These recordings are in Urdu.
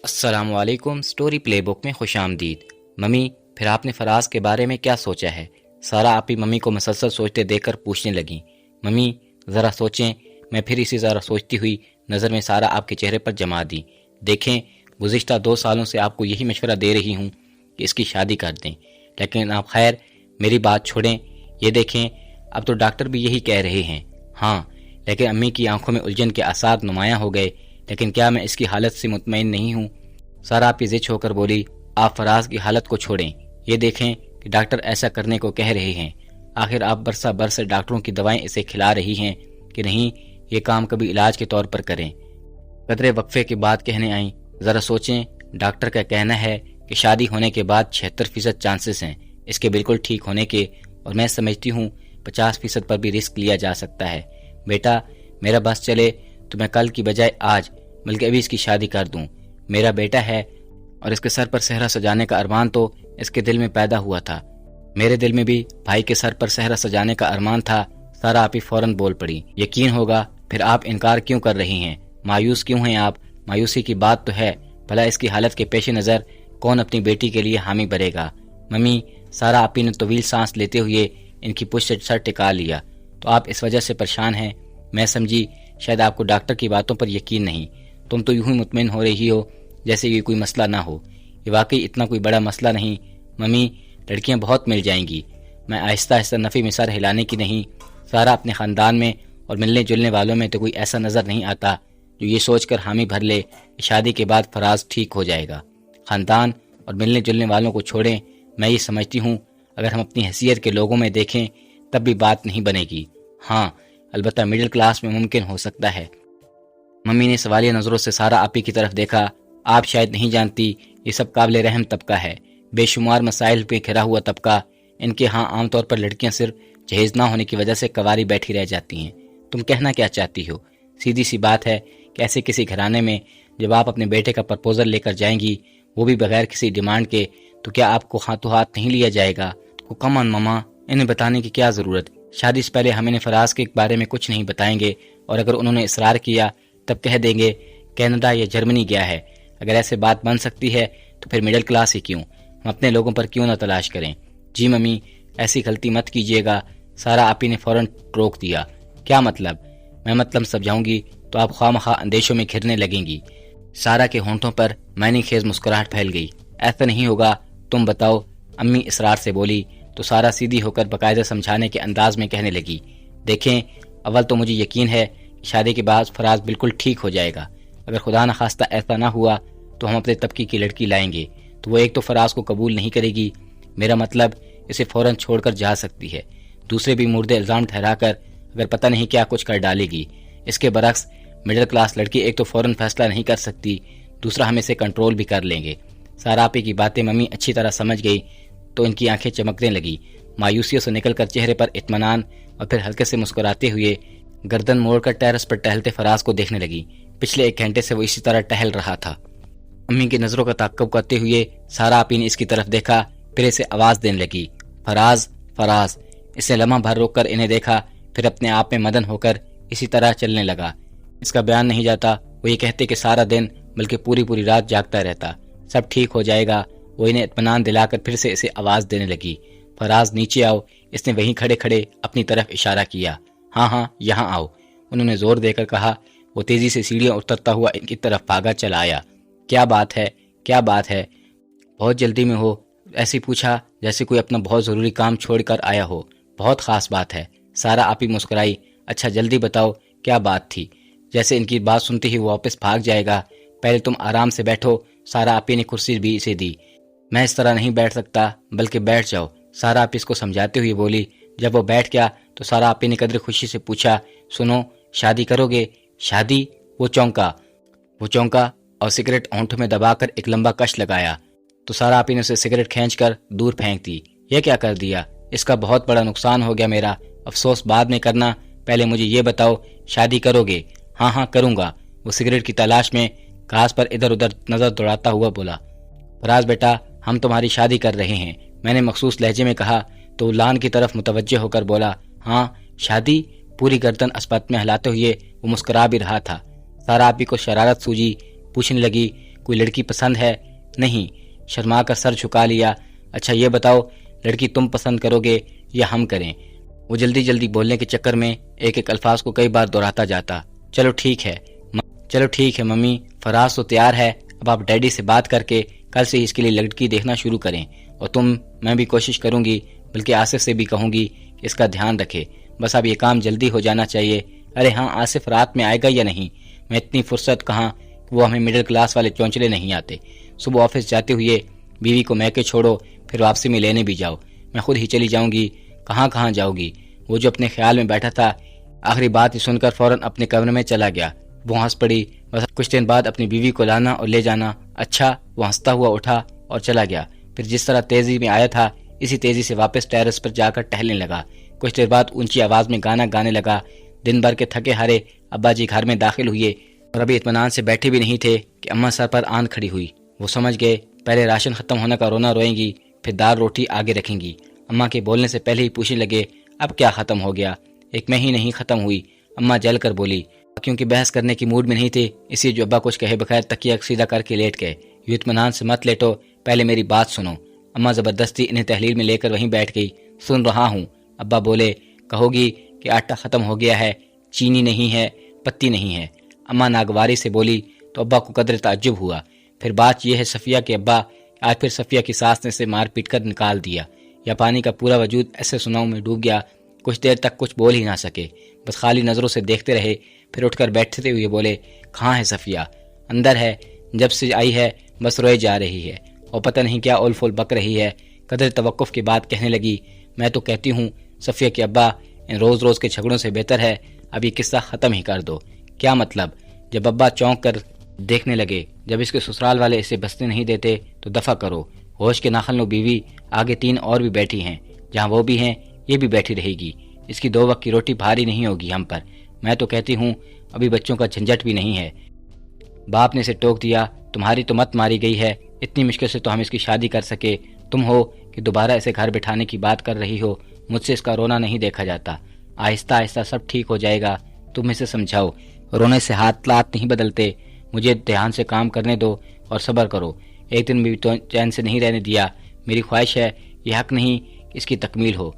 السلام علیکم، سٹوری پلے بک میں خوش آمدید۔ ممی، پھر آپ نے فراز کے بارے میں کیا سوچا ہے؟ سارا آپی ممی کو مسلسل سوچتے دیکھ کر پوچھنے لگیں۔ ممی ذرا سوچیں۔ میں پھر اسی ذرا سوچتی ہوئی نظر میں سارا آپ کے چہرے پر جما دی۔ دیکھیں، گزشتہ 2 سالوں سے آپ کو یہی مشورہ دے رہی ہوں کہ اس کی شادی کر دیں، لیکن آپ خیر میری بات چھوڑیں۔ یہ دیکھیں، اب تو ڈاکٹر بھی یہی کہہ رہے ہیں۔ ہاں، لیکن امی کی آنکھوں میں الجھن کے آثار نمایاں ہو گئے۔ لیکن کیا میں اس کی حالت سے مطمئن نہیں ہوں؟ سارا آپ زچ ہو کر بولی، آپ فراز کی حالت کو چھوڑیں۔ یہ دیکھیں کہ ڈاکٹر ایسا کرنے کو کہہ رہے ہیں۔ آخر آپ برسہ برس ڈاکٹروں کی دوائیں اسے کھلا رہی ہیں کہ نہیں یہ کام کبھی علاج کے طور پر کریں۔ قدرے وقفے کے بعد کہنے آئیں، ذرا سوچیں، ڈاکٹر کا کہنا ہے کہ شادی ہونے کے بعد 76% چانسز ہیں اس کے بالکل ٹھیک ہونے کے، اور میں سمجھتی ہوں 50% پر بھی رسک لیا جا سکتا ہے۔ بیٹا، میرا بس چلے تو میں کل کی بجائے آج بلکہ ابھی اس کی شادی کر دوں۔ میرا بیٹا ہے اور اس کے سر پر صحرا سجانے کا ارمان تو اس کے دل میں پیدا ہوا تھا۔ میرے دل میں بھی بھائی کے سر پر صحرا سجانے کا ارمان تھا۔ سارا آپی فوراً بول پڑی، یقین ہوگا، پھر آپ انکار کیوں کر رہی ہیں؟ مایوس کیوں ہیں آپ؟ مایوسی کی بات تو ہے، بھلا اس کی حالت کے پیش نظر کون اپنی بیٹی کے لیے حامی بھرے گا؟ ممی، سارا آپی نے طویل سانس لیتے ہوئے ان کی پشت سے سر ٹکا لیا۔ تو آپ اس وجہ سے پریشان ہیں؟ میں سمجھی شاید آپ کو ڈاکٹر کی باتوں پر یقین نہیں۔ تم تو یوں ہی مطمئن ہو رہی ہو جیسے یہ کوئی مسئلہ نہ ہو۔ یہ واقعی اتنا کوئی بڑا مسئلہ نہیں۔ ممی، لڑکیاں بہت مل جائیں گی۔ میں آہستہ آہستہ نفی میں سر ہلانے کی نہیں۔ سارا اپنے خاندان میں اور ملنے جلنے والوں میں تو کوئی ایسا نظر نہیں آتا جو یہ سوچ کر حامی بھر لے کہ شادی کے بعد فراز ٹھیک ہو جائے گا۔ خاندان اور ملنے جلنے والوں کو چھوڑیں، میں یہ سمجھتی ہوں اگر ہم اپنی حیثیت کے لوگوں میں دیکھیں تب بھی بات نہیں بنے گی۔ ہاں، البتہ مڈل کلاس میں ممکن ہو سکتا ہے۔ ممی نے سوالیہ نظروں سے سارا آپی کی طرف دیکھا۔ آپ شاید نہیں جانتی، یہ سب قابل رحم طبقہ ہے، بے شمار مسائل پہ گھرا ہوا طبقہ۔ ان کے ہاں عام طور پر لڑکیاں صرف جہیز نہ ہونے کی وجہ سے کواری بیٹھی رہ جاتی ہیں۔ تم کہنا کیا چاہتی ہو؟ سیدھی سی بات ہے کہ ایسے کسی گھرانے میں جب آپ اپنے بیٹے کا پرپوزل لے کر جائیں گی، وہ بھی بغیر کسی ڈیمانڈ کے، تو کیا آپ کو ہاتھوں ہاتھ نہیں لیا جائے گا؟ کم آن ماما، انہیں بتانے کی کیا ضرورت؟ شادی سے پہلے ہم انہیں فراز کے بارے میں کچھ نہیں بتائیں گے، اور اگر انہوں نے اصرار کیا تب کہہ دیں گے کینیڈا یا جرمنی گیا ہے۔ اگر ایسے بات بن سکتی ہے تو پھر مڈل کلاس ہی کیوں؟ ہم اپنے لوگوں پر کیوں نہ تلاش کریں؟ جی ممی، ایسی غلطی مت کیجیے گا۔ سارا آپی نے فوراً روک دیا۔ کیا مطلب؟ میں مطلب سمجھاؤں گی تو آپ خواہ مخواہ اندیشوں میں گھرنے لگیں گی۔ سارا کے ہونٹوں پر معنی خیز مسکراہٹ پھیل گئی۔ ایسا نہیں ہوگا، تم بتاؤ، امی اصرار سے بولی تو سارا سیدھی ہو کر باقاعدہ سمجھانے کے انداز میں کہنے لگی، دیکھیں، اول تو مجھے یقین ہے کہ شادی کے بعد فراز بالکل ٹھیک ہو جائے گا۔ اگر خدا نخواستہ ایسا نہ ہوا تو ہم اپنے طبقے کی لڑکی لائیں گے تو وہ ایک تو فراز کو قبول نہیں کرے گی، میرا مطلب اسے فوراً چھوڑ کر جا سکتی ہے، دوسرے بھی مردے الزام ٹھہرا کر اگر پتہ نہیں کیا کچھ کر ڈالے گی۔ اس کے برعکس مڈل کلاس لڑکی ایک تو فوراً فیصلہ نہیں کر سکتی، دوسرا ہم اسے کنٹرول بھی کر لیں گے۔ سارا آپی کی باتیں ممی اچھی طرح سمجھ گئی تو ان کی آنکھیں چمکنے لگی۔ مایوسیوں سے نکل کر چہرے پر اطمینان اور پھر ہلکے سے مسکراتے ہوئے گردن موڑ کر ٹیرس پر ٹہلتے فراز کو دیکھنے لگی۔ پچھلے 1 گھنٹے سے وہ اسی طرح ٹہل رہا تھا۔ امی کی نظروں کا تعقب کرتے ہوئے سارا آپی نے اس کی طرف دیکھا، پھر اسے آواز دینے لگی، فراز، فراز۔ اس نے لمحہ بھر روک کر انہیں دیکھا، پھر اپنے آپ میں مدن ہو کر اسی طرح چلنے لگا۔ اس کا بیان نہیں جاتا، وہ یہ کہتے کہ سارا دن بلکہ پوری رات جاگتا رہتا، سب ٹھیک ہو جائے گا۔ وہ انہیں اطمینان دلا کر پھر سے اسے آواز دینے لگی، فراز نیچے آؤ۔ اس نے وہیں کھڑے کھڑے اپنی طرف اشارہ کیا، ہاں یہاں آؤ۔ انہوں نے زور دے کر کہا۔ وہ تیزی سے سیڑھیاں اترتا ہوا ان کی طرف بھاگا چلا آیا۔ کیا بات ہے؟ کیا بات ہے؟ بہت جلدی میں ہو؟ ایسے پوچھا جیسے کوئی اپنا بہت ضروری کام چھوڑ کر آیا ہو۔ بہت خاص بات ہے۔ سارا آپی مسکرائی، اچھا جلدی بتاؤ کیا بات تھی؟ جیسے ان کی بات سنتے ہی وہ واپس بھاگ جائے گا۔ پہلے تم آرام سے بیٹھو۔ سارا آپی نے کرسی بھی اسے دی۔ میں اس طرح نہیں بیٹھ سکتا، بلکہ بیٹھ جاؤ، سارا آپی اس کو سمجھاتے ہوئے بولی۔ جب وہ بیٹھ گیا تو سارا آپی نے قدر خوشی سے پوچھا، سنو، شادی کرو گے؟ شادی؟ وہ چونکا اور سگریٹ ہونٹوں میں دبا کر ایک لمبا کش لگایا تو سارا آپی نے اسے سگریٹ کھینچ کر دور پھینک دی۔ یہ کیا کر دیا؟ اس کا بہت بڑا نقصان ہو گیا میرا۔ افسوس بعد میں کرنا، پہلے مجھے یہ بتاؤ، شادی کرو گے؟ ہاں کروں گا۔ وہ سگریٹ کی تلاش میں گھاس پر ادھر ادھر نظر دوڑاتا ہوا بولا۔ فراز بیٹا، ہم تمہاری شادی کر رہے ہیں، میں نے مخصوص لہجے میں کہا تو لان کی طرف متوجہ ہو کر بولا، ہاں شادی؟ پوری گردن اسپت میں ہلاتے ہوئے وہ مسکرا بھی رہا تھا۔ سارا آپی کو شرارت سوجی، پوچھنے لگی، کوئی لڑکی پسند ہے؟ نہیں، شرما کر سر جھکا لیا۔ اچھا یہ بتاؤ، لڑکی تم پسند کرو گے یا ہم کریں؟ وہ جلدی جلدی بولنے کے چکر میں ایک ایک الفاظ کو کئی بار دہراتا جاتا۔ چلو ٹھیک ہے ممی، فراز تو تیار ہے، اب آپ ڈیڈی سے بات کر کے کل سے اس کے لیے لڑکی دیکھنا شروع کریں، اور میں بھی کوشش کروں گی، بلکہ آصف سے بھی کہوں گی کہ اس کا دھیان رکھے، بس اب یہ کام جلدی ہو جانا چاہیے۔ ارے ہاں، آصف رات میں آئے گا یا نہیں؟ میں اتنی فرصت کہاں کہ وہ ہمیں مڈل کلاس والے چونچلے نہیں آتے۔ صبح آفس جاتے ہوئے بیوی کو میکے چھوڑو، پھر واپسی میں لینے بھی جاؤ، میں خود ہی چلی جاؤں گی۔ کہاں جاؤ گی؟ وہ جو اپنے خیال میں بیٹھا تھا، آخری بات سن کر فوراً اپنے کمرے میں چلا گیا۔ وہ ہنس پڑی، بس کچھ دن بعد اپنی بیوی کو لانا اور لے جانا۔ اچھا، وہ ہنستا ہوا اٹھا اور چلا گیا، پھر جس طرح تیزی میں آیا تھا اسی تیزی سے واپس ٹیرس پر جا کر ٹہلنے لگا۔ کچھ دیر بعد اونچی آواز میں گانا گانے لگا۔ دن بھر کے تھکے ہارے ابا جی گھر میں داخل ہوئے اور ابھی اطمینان سے بیٹھے بھی نہیں تھے کہ اماں سر پر آن کھڑی ہوئی۔ وہ سمجھ گئے پہلے راشن ختم ہونے کا رونا روئیں گی، پھر دال روٹی آگے رکھیں گی۔ اماں کے بولنے سے پہلے ہی پوچھنے لگے، اب کیا ختم ہو گیا؟ ایک میں ہی نہیں ختم ہوئی، اماں جل کر بولی۔ کیونکہ بحث کرنے کی موڈ میں نہیں تھے، اسی جو ابا کچھ کہے بغیر تکیہ سیدھا کر کے لیٹ گئے۔ یوں اطمینان سے مت لیٹو، پہلے میری بات سنو۔ اماں زبردستی انہیں تحلیل میں لے کر وہیں بیٹھ گئی۔ سن رہا ہوں۔ ابا بولے، کہو گی کہ آٹا ختم ہو گیا ہے، چینی نہیں ہے، پتی نہیں ہے؟ اماں ناگواری سے بولی تو ابا کو قدر تعجب ہوا۔ پھر بات یہ ہے صفیہ کے ابا، آج پھر صفیہ کی ساس نے اسے مار پیٹ کر نکال دیا، یا پانی کا پورا وجود ایسے سناؤں میں ڈوب گیا، کچھ دیر تک کچھ بول ہی نہ سکے، بس خالی نظروں سے دیکھتے رہے۔ پھر اٹھ کر بیٹھتے ہوئے بولے، کہاں ہے صفیہ؟ اندر ہے، جب سے آئی ہے بس روئے جا رہی ہے اور پتہ نہیں کیا اول فول بک رہی ہے۔ قدر توقف کی بات کہنے لگی، میں تو کہتی ہوں صفیہ کے ابا، ان روز روز کے جھگڑوں سے بہتر ہے اب یہ قصہ ختم ہی کر دو۔ کیا مطلب؟ جب ابا چونک کر دیکھنے لگے، جب اس کے سسرال والے اسے بسنے نہیں دیتے تو دفع کرو۔ ہوش کے ناخن لو بیوی، آگے 3 اور بھی بیٹھی ہیں، جہاں وہ بھی ہیں یہ بھی بیٹھی رہے گی، اس کی 2 وقت کی روٹی بھاری نہیں ہوگی ہم پر۔ میں تو کہتی ہوں ابھی بچوں کا جھنجٹ بھی نہیں ہے۔ باپ نے اسے ٹوک دیا، تمہاری تو مت ماری گئی ہے، اتنی مشکل سے تو ہم اس کی شادی کر سکے، تم ہو کہ دوبارہ اسے گھر بٹھانے کی بات کر رہی ہو۔ مجھ سے اس کا رونا نہیں دیکھا جاتا، آہستہ آہستہ سب ٹھیک ہو جائے گا، تم اسے سمجھاؤ۔ رونے سے ہاتھ لات نہیں بدلتے، مجھے دھیان سے کام کرنے دو اور صبر کرو۔ ایک دن بھی تو چین سے نہیں رہنے دیا، میری خواہش ہے، یہ حق نہیں کہ اس کی تکمیل ہو۔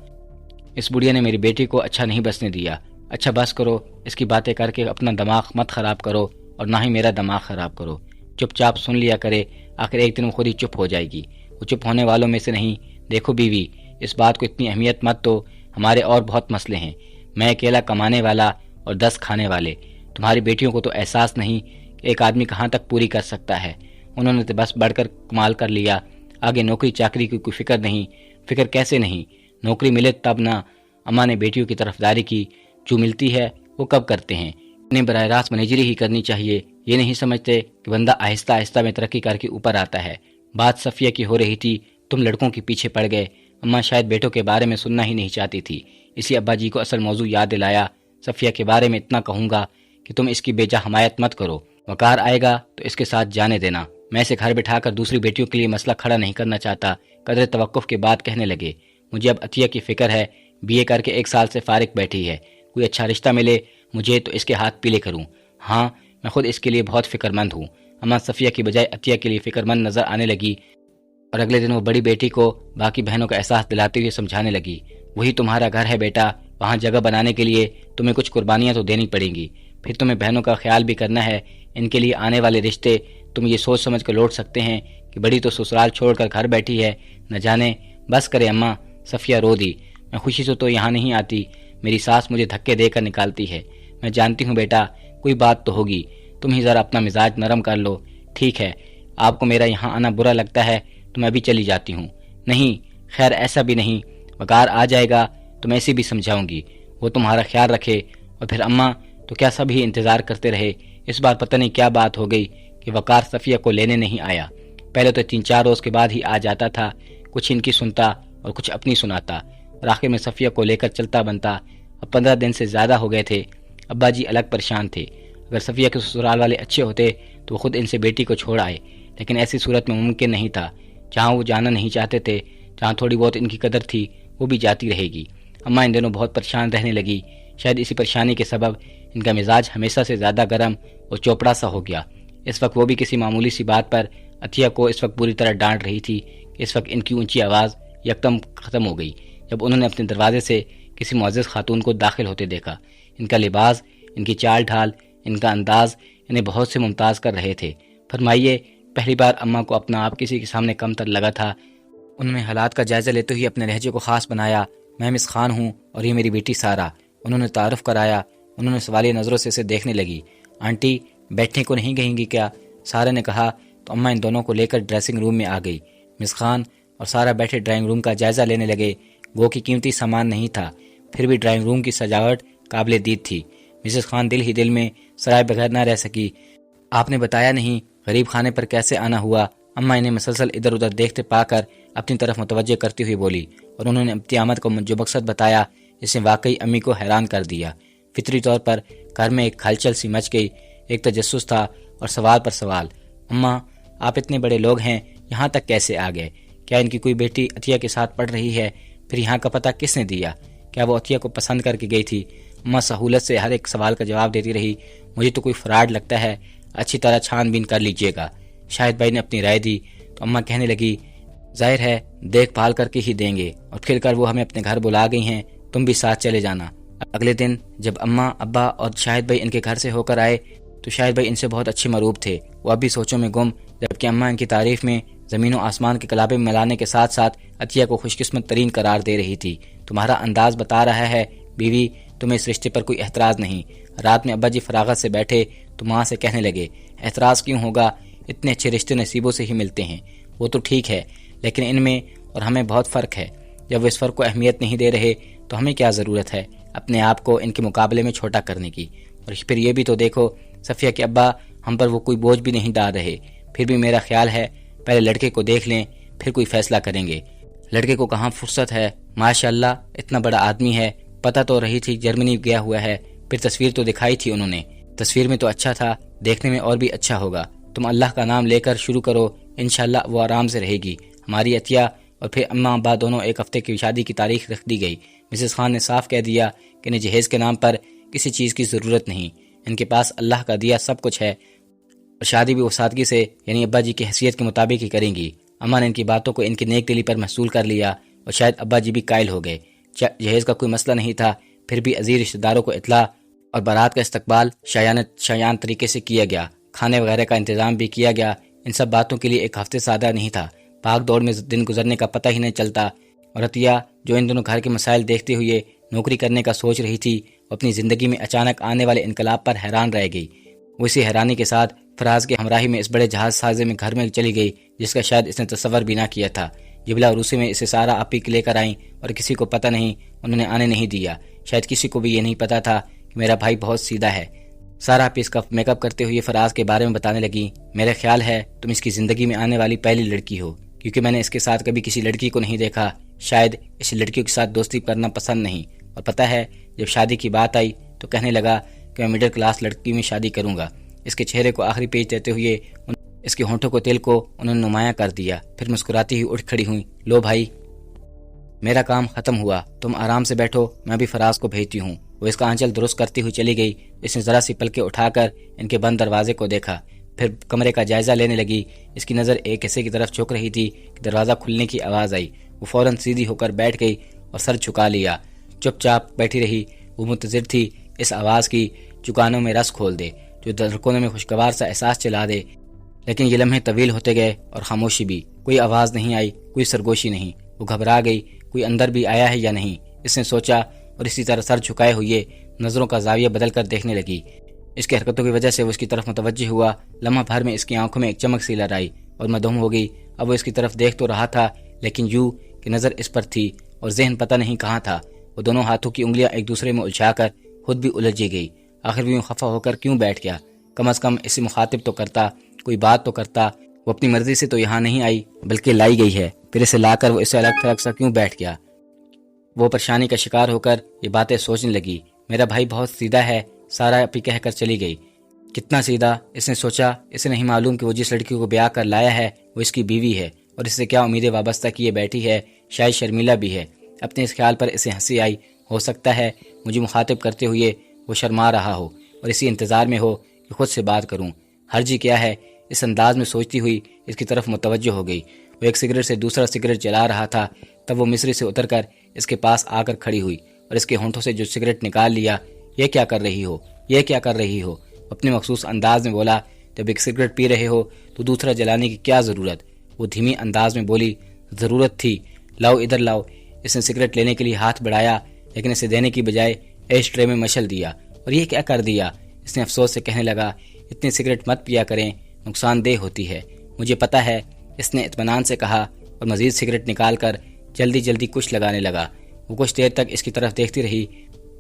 اس بڑھیا نے میری بیٹی کو اچھا نہیں بسنے دیا۔ اچھا بس کرو، اس کی باتیں کر کے اپنا دماغ مت خراب کرو اور نہ ہی میرا دماغ خراب کرو۔ چپ چاپ سن لیا کرے، آخر ایک دن وہ خود ہی چپ ہو جائے گی، وہ چپ ہونے والوں میں سے نہیں۔ دیکھو بیوی، اس بات کو اتنی اہمیت مت دو، ہمارے اور بہت مسئلے ہیں، میں اکیلا کمانے والا اور 10 کھانے والے۔ تمہاری بیٹیوں کو تو احساس نہیں کہ ایک آدمی کہاں تک پوری کر سکتا ہے، انہوں نے تو بس بڑھ کر کمال کر لیا۔ آگے نوکری چاکری کی کوئی فکر نہیں۔ فکر کیسے نہیں؟ نوکری ملے تب نہ۔ اماں نے بیٹیوں کی طرفداری کی، جو ملتی ہے وہ کب کرتے ہیں، انہیں براہ راست منیجری ہی کرنی چاہیے۔ یہ نہیں سمجھتے کہ بندہ آہستہ آہستہ میں ترقی کر کے اوپر آتا ہے۔ بات صفیہ کی ہو رہی تھی، تم لڑکوں کے پیچھے پڑ گئے۔ اماں شاید بیٹوں کے بارے میں سننا ہی نہیں چاہتی تھی، اسی ابا جی کو اصل موضوع یاد دلایا۔ صفیہ کے بارے میں اتنا کہوں گا کہ تم اس کی بیجا حمایت مت کرو، وقار آئے گا تو اس کے ساتھ جانے دینا۔ میں اسے گھر بٹھا کر دوسری بیٹیوں کے لیے مسئلہ کھڑا نہیں کرنا چاہتا۔ قدر توقف کے بعد کہنے لگے، مجھے اب عطیہ کی فکر ہے، BA کر کے 1 سال سے فارغ بیٹھی ہے، کوئی اچھا رشتہ ملے مجھے تو اس کے ہاتھ پیلے کروں۔ ہاں، میں خود اس کے لیے بہت فکر مند ہوں۔ اماں صفیہ کی بجائے عطیہ کے لیے فکر مند نظر آنے لگی، اور اگلے دن وہ بڑی بیٹی کو باقی بہنوں کا احساس دلاتے ہوئے سمجھانے لگی، وہی تمہارا گھر ہے بیٹا، وہاں جگہ بنانے کے لیے تمہیں کچھ قربانیاں تو دینی پڑیں گی، پھر تمہیں بہنوں کا خیال بھی کرنا ہے، ان کے لیے آنے والے رشتے تم یہ سوچ سمجھ کر لوٹ سکتے ہیں کہ بڑی تو سسرال چھوڑ کر گھر بیٹھی ہے، نہ جانے۔ بس کرے اماں، صفیہ رو دی، میں خوشی سے تو یہاں نہیں آتی، میری ساس مجھے دھکے دے کر نکالتی ہے۔ میں جانتی ہوں بیٹا، کوئی بات تو ہوگی، تم ہی ذرا اپنا مزاج نرم کر لو۔ ٹھیک ہے، آپ کو میرا یہاں آنا برا لگتا ہے تو میں بھی چلی جاتی ہوں۔ نہیں، خیر ایسا بھی نہیں، وقار آ جائے گا تو میں اسے بھی سمجھاؤں گی، وہ تمہارا خیال رکھے۔ اور پھر اماں تو کیا سب ہی انتظار کرتے رہے۔ اس بار پتہ نہیں کیا بات ہو گئی کہ وقار صفیہ کو لینے نہیں آیا۔ پہلے تو 3-4 روز کے بعد ہی آ جاتا تھا، کچھ ان کی سنتا اور کچھ اپنی سناتا، اور آخر میں صفیہ کو لے کر چلتا بنتا۔ اب 15 دن سے زیادہ ہو گئے تھے، ابا جی الگ پریشان تھے۔ اگر صفیہ کے سسرال والے اچھے ہوتے تو وہ خود ان سے بیٹی کو چھوڑ آئے، لیکن ایسی صورت میں ممکن نہیں تھا۔ جہاں وہ جانا نہیں چاہتے تھے، جہاں تھوڑی بہت ان کی قدر تھی، وہ بھی جاتی رہے گی۔ اماں ان دنوں بہت پریشان رہنے لگی، شاید اسی پریشانی کے سبب ان کا مزاج ہمیشہ سے زیادہ گرم اور چوپڑا سا ہو گیا۔ اس وقت وہ بھی کسی معمولی سی بات پر عطیہ کو اس وقت بری طرح ڈانٹ رہی تھی کہ اس وقت ان کی اونچی آواز یکدم ختم ہو گئی جب انہوں نے اپنے دروازے سے کسی معزز خاتون کو داخل ہوتے دیکھا۔ ان کا لباس، ان کی چال ڈھال، ان کا انداز انہیں بہت سے ممتاز کر رہے تھے۔ فرمائیے، پہلی بار اماں کو اپنا آپ کسی کے سامنے کم تر لگا تھا۔ انہوں نے حالات کا جائزہ لیتے ہوئے اپنے لہجے کو خاص بنایا۔ میں مس خان ہوں اور یہ میری بیٹی سارا۔ انہوں نے تعارف کرایا۔ انہوں نے سوالیہ نظروں سے اسے دیکھنے لگی۔ آنٹی، بیٹھنے کو نہیں کہیں گی کیا؟ سارا نے کہا تو اماں ان دونوں کو لے کر ڈریسنگ روم میں آ گئی۔ مس خان اور سارا بیٹھے ڈرائنگ روم کا جائزہ لینے لگے۔ گو کہ قیمتی سامان نہیں تھا، پھر بھی ڈرائنگ روم کی سجاوٹ قابل دید تھی۔ مسز خان دل ہی دل میں سرائے بغیر نہ رہ سکی۔ آپ نے بتایا نہیں غریب خانے پر کیسے آنا ہوا؟ اماں انہیں مسلسل ادھر ادھر دیکھتے پا کر اپنی طرف متوجہ کرتی ہوئی بولی، اور انہوں نے اپنی آمد کو جو مقصد بتایا اس نے واقعی امی کو حیران کر دیا۔ فطری طور پر گھر میں ایک ہلچل سی مچ گئی، ایک تجسس تھا اور سوال پر سوال۔ اماں، آپ اتنے بڑے لوگ ہیں، یہاں تک کیسے آ گئے؟ کیا ان کی کوئی بیٹی عطیہ کے ساتھ پڑھ رہی ہے؟ پھر یہاں کا پتہ کس نے دیا؟ کیا وہ عطیہ کو پسند کر کے گئی تھی؟ اماں سہولت سے ہر ایک سوال کا جواب دیتی رہی۔ مجھے تو کوئی فراڈ لگتا ہے، اچھی طرح چھان بین کر لیجئے گا۔ شاہد بھائی نے اپنی رائے دی تو اماں کہنے لگی، ظاہر ہے دیکھ بھال کر کے ہی دیں گے، اور پھر کر وہ ہمیں اپنے گھر بلا گئی ہیں، تم بھی ساتھ چلے جانا۔ اگلے دن جب اماں، ابا اور شاہد بھائی ان کے گھر سے ہو کر آئے تو شاہد بھائی ان سے بہت اچھے مروب تھے۔ وہ اب بھی سوچوں میں گم، جبکہ اماں ان کی تعریف میں زمین و آسمان کے کلابے میں ملانے کے ساتھ ساتھ عطیہ کو خوش قسمت ترین قرار دے رہی تھی۔ تمہارا انداز بتا رہا ہے بیوی، تمہیں اس رشتے پر کوئی اعتراض نہیں۔ رات میں ابا جی فراغت سے بیٹھے تو ماں سے کہنے لگے، اعتراض کیوں ہوگا؟ اتنے اچھے رشتے نصیبوں سے ہی ملتے ہیں۔ وہ تو ٹھیک ہے، لیکن ان میں اور ہمیں بہت فرق ہے۔ جب وہ اس فرق کو اہمیت نہیں دے رہے تو ہمیں کیا ضرورت ہے اپنے آپ کو ان کے مقابلے میں چھوٹا کرنے کی؟ اور پھر یہ بھی تو دیکھو صفیہ کے ابا ہم پر وہ کوئی بوجھ بھی نہیں ڈال رہے۔ پھر بھی میرا خیال ہے پہلے لڑکے کو دیکھ لیں، پھر کوئی فیصلہ کریں گے۔ لڑکے کو کہاں فرصت ہے؟ ماشاءاللہ اتنا بڑا آدمی ہے، پتہ تو رہی تھی جرمنی گیا ہوا ہے، پھر تصویر تو دکھائی تھی انہوں نے، تصویر میں تو اچھا تھا، دیکھنے میں اور بھی اچھا ہوگا۔ تم اللہ کا نام لے کر شروع کرو، انشاءاللہ وہ آرام سے رہے گی ہماری عطیہ۔ اور پھر اماں ابا دونوں ایک ہفتے کی شادی کی تاریخ رکھ دی گئی۔ مسز خان نے صاف کہہ دیا کہ انہیں جہیز کے نام پر کسی چیز کی ضرورت نہیں، ان کے پاس اللہ کا دیا سب کچھ ہے، اور شادی بھی وہ سادگی سے یعنی ابا جی کی حیثیت کے مطابق ہی کریں گی۔ اماں نے ان کی باتوں کو ان کی نیک دلی پر محصول کر لیا اور شاید ابا جی بھی قائل ہو گئے۔ جہیز کا کوئی مسئلہ نہیں تھا، پھر بھی عزیز رشتہ داروں کو اطلاع اور بارات کا استقبال شایان طریقے سے کیا گیا، کھانے وغیرہ کا انتظام بھی کیا گیا۔ ان سب باتوں کے لیے ایک ہفتے سادہ نہیں تھا، بھاگ دوڑ میں دن گزرنے کا پتہ ہی نہیں چلتا۔ اور عطیہ جو ان دونوں گھر کے مسائل دیکھتے ہوئے نوکری کرنے کا سوچ رہی تھی، وہ اپنی زندگی میں اچانک آنے والے انقلاب پر حیران رہ گئی۔ وہ اسی حیرانی کے ساتھ فراز کے ہمراہی میں اس بڑے جہاز سازے میں گھر میں چلی گئی جس کا شاید اس نے تصور بھی نہ کیا تھا۔ جبلا عروسی میں اسے سارا آپ ہی لے کر آئیں اور کسی کو پتہ نہیں، انہوں نے آنے نہیں دیا۔ شاید کسی کو بھی یہ نہیں پتا تھا کہ میرا بھائی بہت سیدھا ہے۔ سارا آپ اس کا میک اپ کرتے ہوئے فراز کے بارے میں بتانے لگی، میرا خیال ہے تم اس کی زندگی میں آنے والی پہلی لڑکی ہو، کیونکہ میں نے اس کے ساتھ کبھی کسی لڑکی کو نہیں دیکھا، شاید اس لڑکیوں کے ساتھ دوستی کرنا پسند نہیں۔ اور پتہ ہے جب شادی کی بات آئی تو کہنے لگا کہ میں مڈل کلاس لڑکی میں شادی کروں گا۔ اس کے چہرے کو آخری پیج دیتے ہوئے اس کے ہونٹوں کو تل کو انہوں نے نمایاں کر دیا، پھر مسکراتی ہوئی اٹھ کھڑی ہوئی، لو بھائی میرا کام ختم ہوا، تم آرام سے بیٹھو، میں بھی فراز کو بھیجتی ہوں۔ وہ اس کا آنچل درست کرتی ہوئی چلی گئی۔ اس نے ذرا سی پلکیں اٹھا کر ان کے بند دروازے کو دیکھا، پھر کمرے کا جائزہ لینے لگی۔ اس کی نظر ایک حصے کی طرف جھک رہی تھی کہ دروازہ کھلنے کی آواز آئی۔ وہ فوراً سیدھی ہو کر بیٹھ گئی اور سر جھکا لیا، چپ چاپ بیٹھی رہی۔ وہ منتظر تھی اس آواز کی جو کانوں میں رس کھول دے، جو دھڑکنوں میں خوشگوار سا احساس چلا دے، لیکن یہ لمحے طویل ہوتے گئے اور خاموشی بھی، کوئی آواز نہیں آئی، کوئی سرگوشی نہیں۔ وہ گھبرا گئی، کوئی اندر بھی آیا ہے یا نہیں، اس نے سوچا، اور اسی طرح سر جھکائے ہوئے نظروں کا زاویہ بدل کر دیکھنے لگی۔ اس کی حرکتوں کی وجہ سے وہ اس کی طرف متوجہ ہوا۔ لمحہ بھر میں اس کی آنکھوں میں ایک چمک سی لہرائی اور مدہوم ہو گئی۔ اب وہ اس کی طرف دیکھ تو رہا تھا، لیکن یوں کہ نظر اس پر تھی اور ذہن پتہ نہیں کہاں تھا۔ وہ دونوں ہاتھوں کی انگلیاں ایک دوسرے میں الجھا کر خود بھی الجھی گئی۔ آخر بھی یوں خفا ہو کر کیوں بیٹھ گیا؟ کم از کم اسے مخاطب تو کرتا، کوئی بات تو کرتا۔ وہ اپنی مرضی سے تو یہاں نہیں آئی بلکہ لائی گئی ہے، پھر اسے لا کر وہ اسے الگ تھلگ سا کیوں بیٹھ گیا؟ وہ پریشانی کا شکار ہو کر یہ باتیں سوچنے لگی۔ میرا بھائی بہت سیدھا ہے، سارا اپی کہہ کر چلی گئی۔ کتنا سیدھا؟ اس نے سوچا۔ اسے نہیں معلوم کہ وہ جس لڑکی کو بیاہ کر لایا ہے وہ اس کی بیوی ہے، اور اس سے کیا امیدیں وابستہ کیے بیٹھی ہے، شاید شرمیلا بھی ہے۔ اپنے اس خیال پر اسے ہنسی آئی۔ ہو سکتا ہے مجھے مخاطب کرتے ہوئے وہ شرما رہا ہو اور اسی انتظار میں ہو کہ خود سے بات کروں۔ حرجی کیا ہے، اس انداز میں سوچتی ہوئی اس کی طرف متوجہ ہو گئی۔ وہ ایک سگریٹ سے دوسرا سگریٹ جلا رہا تھا، تب وہ مصری سے اتر کر اس کے پاس آ کر کھڑی ہوئی اور اس کے ہونٹوں سے جو سگریٹ نکال لیا۔ یہ کیا کر رہی ہو، یہ کیا کر رہی ہو؟ اپنے مخصوص انداز میں بولا۔ جب ایک سگریٹ پی رہے ہو تو دوسرا جلانے کی کیا ضرورت؟ وہ دھیمی انداز میں بولی۔ ضرورت تھی، لاؤ ادھر لاؤ۔ اس نے سگریٹ لینے کے لیے ہاتھ بڑھایا، لیکن اسے دینے کی بجائے ایش ٹرے میں مشل دیا۔ اور یہ کیا کر دیا؟ اس نے افسوس سے کہنے لگا، اتنی سگریٹ مت پیا کریں، نقصان دہ ہوتی ہے۔ مجھے پتہ ہے، اس نے اطمینان سے کہا اور مزید سگریٹ نکال کر جلدی جلدی کچھ لگانے لگا۔ وہ کچھ دیر تک اس کی طرف دیکھتی رہی،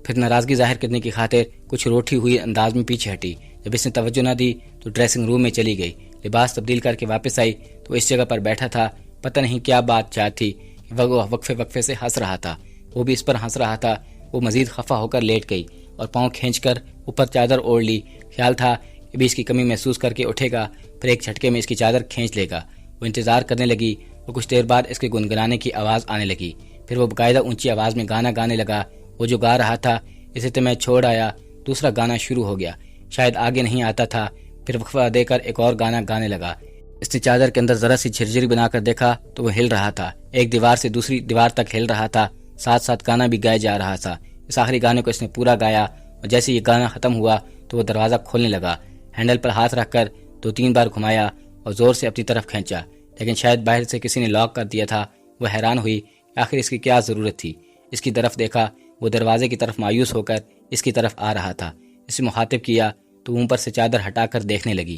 پھر ناراضگی ظاہر کرنے کی خاطر کچھ روٹھی ہوئی انداز میں پیچھے ہٹی۔ جب اس نے توجہ نہ دی تو ڈریسنگ روم میں چلی گئی۔ لباس تبدیل کر کے واپس آئی تو اس جگہ پر بیٹھا تھا۔ پتہ نہیں کیا بات چاہت تھی، وہ وقفے سے ہنس رہا تھا، وہ بھی اس پر ہنس رہا تھا۔ وہ مزید خفا ہو کر لیٹ گئی اور پاؤں کھینچ کر اوپر چادر اوڑھ لی۔ خیال تھا کہ بھی اس کی کمی محسوس کر کے اٹھے گا، پھر ایک جھٹکے میں اس کی چادر کھینچ لے گا۔ وہ انتظار کرنے لگی اور کچھ دیر بعد اس کے گنگنانے کی آواز آنے لگی۔ پھر وہ باقاعدہ اونچی آواز میں گانا گانے لگا۔ وہ جو گا رہا تھا، اسے تو میں چھوڑ آیا، دوسرا گانا شروع ہو گیا۔ شاید آگے نہیں آتا تھا، پھر وقفہ دے کر ایک اور گانا گانے لگا۔ اس نے چادر کے اندر ذرا سی جھرجھری بنا کر دیکھا تو وہ ہل رہا تھا، ایک دیوار سے دوسری دیوار تک ہل رہا تھا، ساتھ ساتھ گانا بھی گائے جا رہا تھا۔ اس آخری گانے کو اس نے پورا گایا اور جیسے یہ گانا ختم ہوا تو وہ دروازہ کھولنے لگا۔ ہینڈل پر ہاتھ رکھ کر 2-3 بار گھمایا اور زور سے اپنی طرف کھینچا، لیکن شاید باہر سے کسی نے لاک کر دیا تھا۔ وہ حیران ہوئی کہ آخر اس کی کیا ضرورت تھی۔ اس کی طرف دیکھا، وہ دروازے کی طرف مایوس ہو کر اس کی طرف آ رہا تھا۔ اسے مخاطب کیا تو اوپر سے چادر ہٹا کر دیکھنے لگی۔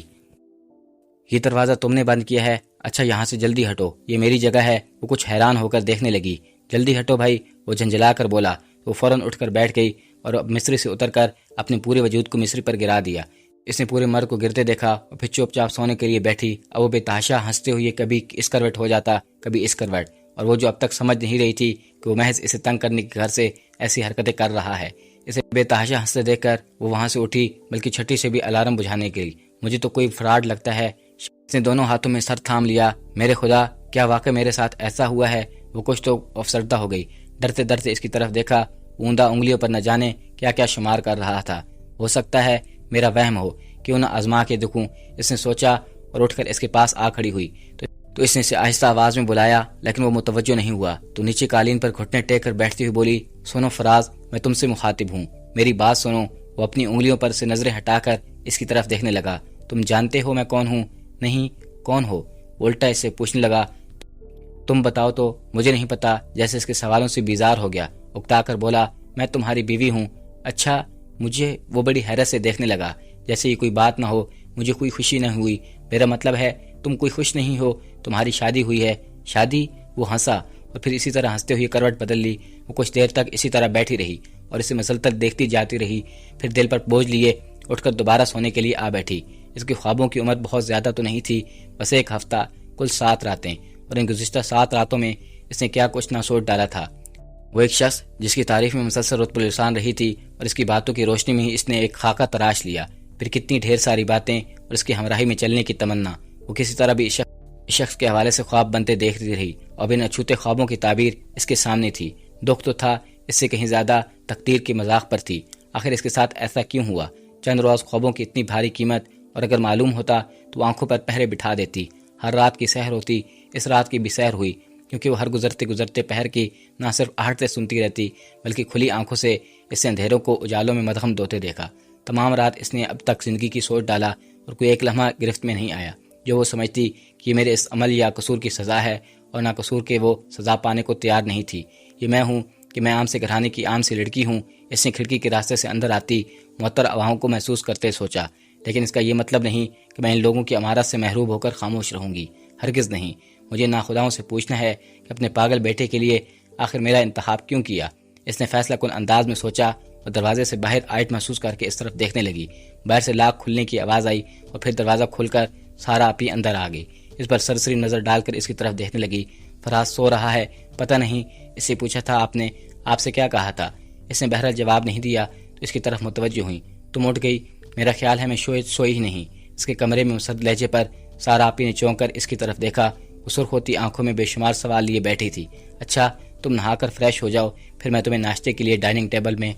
یہ دروازہ تم نے بند کیا ہے؟ اچھا یہاں سے جلدی ہٹو، یہ میری جگہ ہے۔ وہ کچھ حیران ہو کر دیکھنے لگی۔ جلدی ہٹو بھائی، وہ جھنجھلا کر بولا۔ وہ فوراً اٹھ کر بیٹھ گئی اور مصری سے اتر کر اپنے پورے وجود کو مصری پر گرا دیا۔ اس نے پورے مرد کو گرتے دیکھا اور پھر چپ چاپ سونے کے لیے بیٹھی۔ اب وہ بے تحاشا ہنستے ہوئے کبھی اس کروٹ ہو جاتا، کبھی اس کروٹ، اور وہ جو اب تک سمجھ نہیں رہی تھی کہ وہ محض اسے تنگ کرنے کے گھر سے ایسی حرکتیں کر رہا ہے۔ اسے بے تحاشا ہنستے دیکھ کر وہ وہاں سے اٹھی، بلکہ چھٹی سے بھی الارم بجھانے گئی۔ مجھے تو کوئی فراڈ لگتا ہے۔ اس نے دونوں ہاتھوں میں سر تھام لیا۔ میرے خدا، کیا واقع میرے ساتھ ایسا ہوا ہے؟ وہ کچھ تو افسردہ ہو گئی۔ ڈرتے ڈرتے اس کی طرف دیکھا، اوندا انگلیوں پر نہ جانے کیا کیا شمار کر رہا تھا۔ ہو سکتا ہے میرا وہم ہو، کیوں نہ آزما کے دیکھوں، اس نے سوچا اور اٹھ کر اس کے پاس آ کھڑی ہوئی تو اس نے اسے آہستہ آواز میں بلایا، لیکن وہ متوجہ نہیں ہوا۔ تو نیچے قالین پر گھٹنے ٹیک کر بیٹھتی ہوئی بولی، سنو فراز، میں تم سے مخاطب ہوں، میری بات سنو۔ وہ اپنی انگلیوں پر سے نظریں ہٹا کر اس کی طرف دیکھنے لگا۔ تم جانتے ہو میں کون ہوں؟ نہیں، کون ہو؟ الٹا اس سے پوچھنے لگا، تم بتاؤ تو۔ مجھے نہیں پتا، جیسے اس کے سوالوں سے بیزار ہو گیا۔ اکتا کر بولا، میں تمہاری بیوی ہوں۔ اچھا، مجھے وہ بڑی حیرت سے دیکھنے لگا، جیسے یہ کوئی بات نہ ہو۔ مجھے کوئی خوشی نہ ہوئی، میرا مطلب ہے تم کوئی خوش نہیں ہو، تمہاری شادی ہوئی ہے۔ شادی؟ وہ ہنسا اور پھر اسی طرح ہنستے ہوئے کروٹ بدل لی۔ وہ کچھ دیر تک اسی طرح بیٹھی رہی اور اسے مسلسل دیکھتی جاتی رہی، پھر دل پر بوجھ لیے اٹھ کر دوبارہ سونے کے لیے آ بیٹھی۔ اس کے خوابوں کی عمر بہت زیادہ تو نہیں تھی، بس 1 ہفتہ، کل 7 راتیں، اور ان گزشتہ 7 راتوں میں اس نے کیا کچھ نہ سوچ ڈالا تھا۔ وہ ایک شخص جس کی تعریف میں مسلسل رتب السان رہی تھی، اور اس کی باتوں کی روشنی میں ہی اس نے ایک خاکہ تراش لیا، پھر کتنی ڈھیر ساری باتیں اور اس کی ہمراہی میں چلنے کی تمنا۔ وہ کسی طرح بھی اس شخص کے حوالے سے خواب بنتے دیکھتی رہی، اور ان اچھوتے خوابوں کی تعبیر اس کے سامنے تھی۔ دکھ تو تھا، اس سے کہیں زیادہ تقدیر کے مذاق پر تھی۔ آخر اس کے ساتھ ایسا کیوں ہوا؟ چند روز خوابوں کی اتنی بھاری قیمت، اور اگر معلوم ہوتا تو آنکھوں پر پہرے بٹھا دیتی۔ ہر رات کی سحر ہوتی، اس رات کی بھی سحر ہوئی، کیونکہ وہ ہر گزرتے پہر کی نہ صرف آہٹیں سنتی رہتی، بلکہ کھلی آنکھوں سے اس اندھیروں کو اجالوں میں مدغم دھوتے دیکھا۔ تمام رات اس نے اب تک زندگی کی سوچ ڈالا، اور کوئی ایک لمحہ گرفت میں نہیں آیا جو وہ سمجھتی کہ یہ میرے اس عمل یا قصور کی سزا ہے، اور نہ قصور کے وہ سزا پانے کو تیار نہیں تھی۔ یہ میں ہوں کہ میں عام سے گھرانے کی عام سی لڑکی ہوں۔ اس نے کھڑکی کے راستے سے اندر آتی معطر ہواؤں کو محسوس کرتے سوچا، لیکن اس کا یہ مطلب نہیں کہ میں ان لوگوں کی عمارت سے محروب ہو کر خاموش رہوں گی، ہرگز نہیں۔ مجھے ناخداؤں سے پوچھنا ہے کہ اپنے پاگل بیٹے کے لیے آخر میرا انتخاب کیوں کیا۔ اس نے فیصلہ کن انداز میں سوچا اور دروازے سے باہر آئٹ محسوس کر کے اس طرف دیکھنے لگی۔ باہر سے لاک کھلنے کی آواز آئی اور پھر دروازہ کھل کر سارا آپی اندر آ گئی۔ اس پر سرسری نظر ڈال کر اس کی طرف دیکھنے لگی۔ فراز سو رہا ہے؟ پتہ نہیں، اس سے پوچھا تھا آپ نے، آپ سے کیا کہا تھا؟ اس نے بہرحال جواب نہیں دیا تو اس کی طرف متوجہ ہوئی۔ تم اٹھ گئی؟ میرا خیال ہے میں سوئی ہی نہیں۔ اس کے کمرے میں مسرد لہجے پر سارا آپی نے چونک کر اس کی طرف دیکھا۔ وہ سرخ ہوتی آنکھوں میں بے شمار سوال لیے بیٹھی تھی۔ اچھا، تم نہا کر فریش ہو جاؤ، پھر میں تمہیں ناشتے کے لیے ڈائننگ ٹیبل میں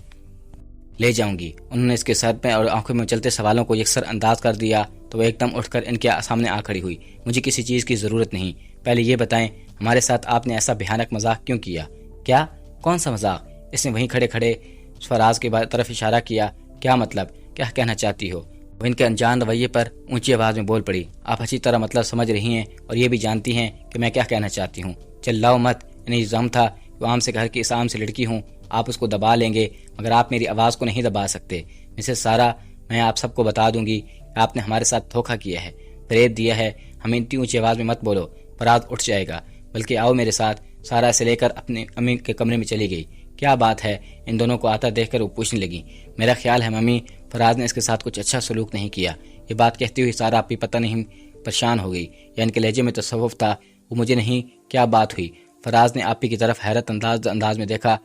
لے جاؤں گی۔ انہوں نے اس کے سر میں اور آنکھوں میں چلتے سوالوں کو یکسر انداز کر دیا تو وہ ایک دم اٹھ کر ان کے سامنے آ کھڑی ہوئی۔ مجھے کسی چیز کی ضرورت نہیں، پہلے یہ بتائیں ہمارے ساتھ آپ نے ایسا بھیانک مذاق کیوں کیا؟ کیا؟ کون سا مذاق؟ اس نے وہیں کھڑے کھڑے فراز کی طرف اشارہ کیا۔ کیا مطلب؟ کیا کہنا چاہتی ہو؟ وہ ان کے انجان رویے پر اونچی آواز میں بول پڑی۔ آپ اچھی طرح مطلب سمجھ رہی ہیں اور یہ بھی جانتی ہیں کہ میں کیا کہنا چاہتی ہوں۔ چلاؤ مت، انہیں زم تھا کہ عام سے گھر کی اس عام سے لڑکی ہوں، آپ اس کو دبا لیں گے، مگر آپ میری آواز کو نہیں دبا سکتے۔ مسز سارا، میں آپ سب کو بتا دوں گی کہ آپ نے ہمارے ساتھ دھوکہ کیا ہے، فریب دیا ہے۔ ہمیں اتنی اونچی آواز میں مت بولو، فراز اٹھ جائے گا، بلکہ آؤ میرے ساتھ۔ سارا اسے لے کر اپنے امی کے کمرے میں چلی گئی۔ کیا بات ہے؟ ان دونوں کو آتا دیکھ کر وہ پوچھنے لگی۔ میرا خیال ہے ممی، فراز نے اس کے ساتھ کچھ اچھا سلوک نہیں کیا۔ یہ بات کہتی ہوئی سارا اپنی پتہ نہیں پریشان ہو گئی، یا ان کے لہجے میں تصوف تھا۔ وہ مجھے نہیں، کیا بات ہوئی؟ فراز نے آپی کی طرف حیرت انداز میں دیکھا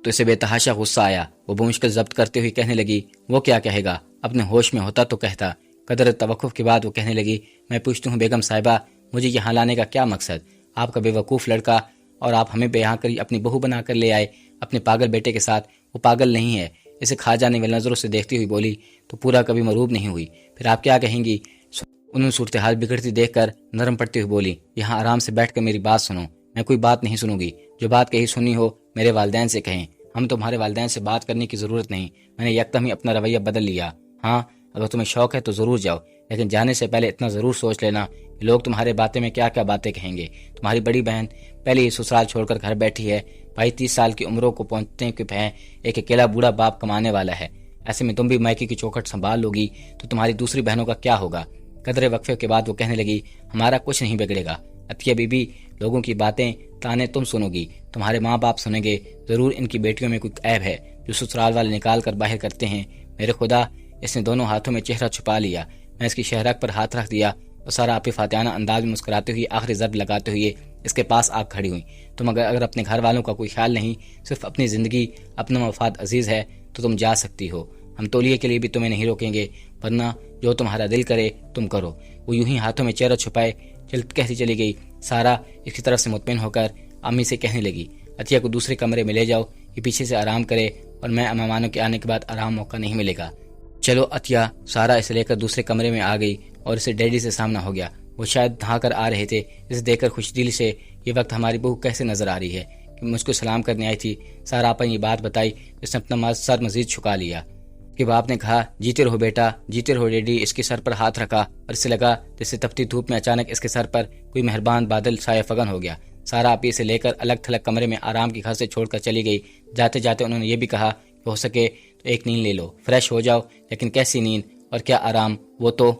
تو اسے بے تحاشا غصہ آیا۔ وہ مشکل ضبط کرتے ہوئے کہنے لگی، وہ کیا کہے گا؟ اپنے ہوش میں ہوتا تو کہتا۔ قدر توقف کے بعد وہ کہنے لگی، میں پوچھتی ہوں بیگم صاحبہ، مجھے یہاں لانے کا کیا مقصد؟ آپ کا بے وقوف لڑکا، اور آپ ہمیں یہاں کر اپنی بہو بنا کر لے آئے اپنے پاگل بیٹے کے ساتھ۔ وہ پاگل نہیں ہے، اسے کھا جانے والی نظروں سے دیکھتی ہوئی بولی، تو پورا کبھی مروب نہیں ہوئی، پھر آپ کیا کہیں گی؟ انہوں نے صورتحال بگڑتی دیکھ کر نرم پڑتی ہوئی بولی، یہاں آرام سے بیٹھ کر میری بات سنو۔ میں کوئی بات نہیں سنوں گی، جو بات کہی سنی ہو میرے والدین سے کہیں۔ ہم تمہارے والدین سے بات کرنے کی ضرورت نہیں، میں نے یکدم ہی اپنا رویہ بدل لیا۔ ہاں، اگر تمہیں شوق ہے تو ضرور جاؤ، لیکن جانے سے پہلے اتنا ضرور سوچ لینا کہ لوگ تمہارے باتیں میں کیا کیا باتیں کہیں گے۔ تمہاری بڑی بہن پہلے ہی سسرال چھوڑ کر گھر بیٹھی ہے، بھائی 30 سال کی عمروں کو پہنچنے کے پہ ایک اکیلا بوڑھا باپ کمانے والا ہے۔ ایسے میں تم بھی مائکے کی چوکھٹ سنبھال لوگی تو تمہاری دوسری بہنوں کا کیا ہوگا؟ قدرے وقفے کے بعد وہ کہنے لگی، ہمارا کچھ نہیں بگڑے گا عطیہ بی بی، لوگوں کی باتیں تانے تم سنو گی، تمہارے ماں باپ سنیں گے، ضرور ان کی بیٹیوں میں کوئی عیب ہے جو سسرال والے نکال کر باہر کرتے ہیں۔ میرے خدا، اس نے دونوں ہاتھوں میں چہرہ چھپا لیا۔ میں اس کی شہرک پر ہاتھ رکھ دیا اور سارا آپ فاتحانہ انداز میں مسکراتے ہوئے آخری ضرب لگاتے ہوئے اس کے پاس آ کھڑی ہوئی۔ تم اگر اپنے گھر والوں کا کوئی خیال نہیں، صرف اپنی زندگی، اپنا مفاد عزیز ہے تو تم جا سکتی ہو، ہم تولیے کے لیے بھی تمہیں نہیں روکیں گے، ورنہ جو تمہارا دل کرے تم کرو۔ وہ یوں ہی ہاتھوں میں چہرہ چھپائے کہتی چلی گئی۔ سارا اس کی طرف سے مطمئن ہو کر امی سے کہنے لگی، عطیہ کو دوسرے کمرے میں لے جاؤ، یہ پیچھے سے آرام کرے، اور میں مہمانوں کے آنے کے بعد آرام موقع نہیں ملے گا۔ چلو عطیہ۔ سارا اسے لے کر دوسرے کمرے میں آ گئی اور اسے ڈیڈی سے سامنا ہو گیا۔ وہ شاید نہا کر آ رہے تھے۔ اسے دیکھ کر خوش دلی سے، یہ وقت ہماری بہو کیسے نظر آ رہی ہے کہ مجھ کو سلام کرنے آئی تھی۔ سارا آپا یہ بات بتائی، اس نے اپنا سر مزید جھکا لیا۔ کہ باپ نے کہا، جیتے رہو بیٹا، جیتے رہو ڈیڈی۔ اس کے سر پر ہاتھ رکھا اور اسے لگا جیسے تپتی دھوپ میں اچانک اس کے سر پر کوئی مہربان بادل سایہ فگن ہو گیا۔ سارا آپی اسے لے کر الگ تھلگ کمرے میں آرام کی گھر سے چھوڑ کر چلی گئی۔ جاتے جاتے انہوں نے یہ بھی کہا کہ ہو سکے تو ایک نیند لے لو، فریش ہو جاؤ، لیکن کیسی نیند اور کیا آرام؟ وہ تو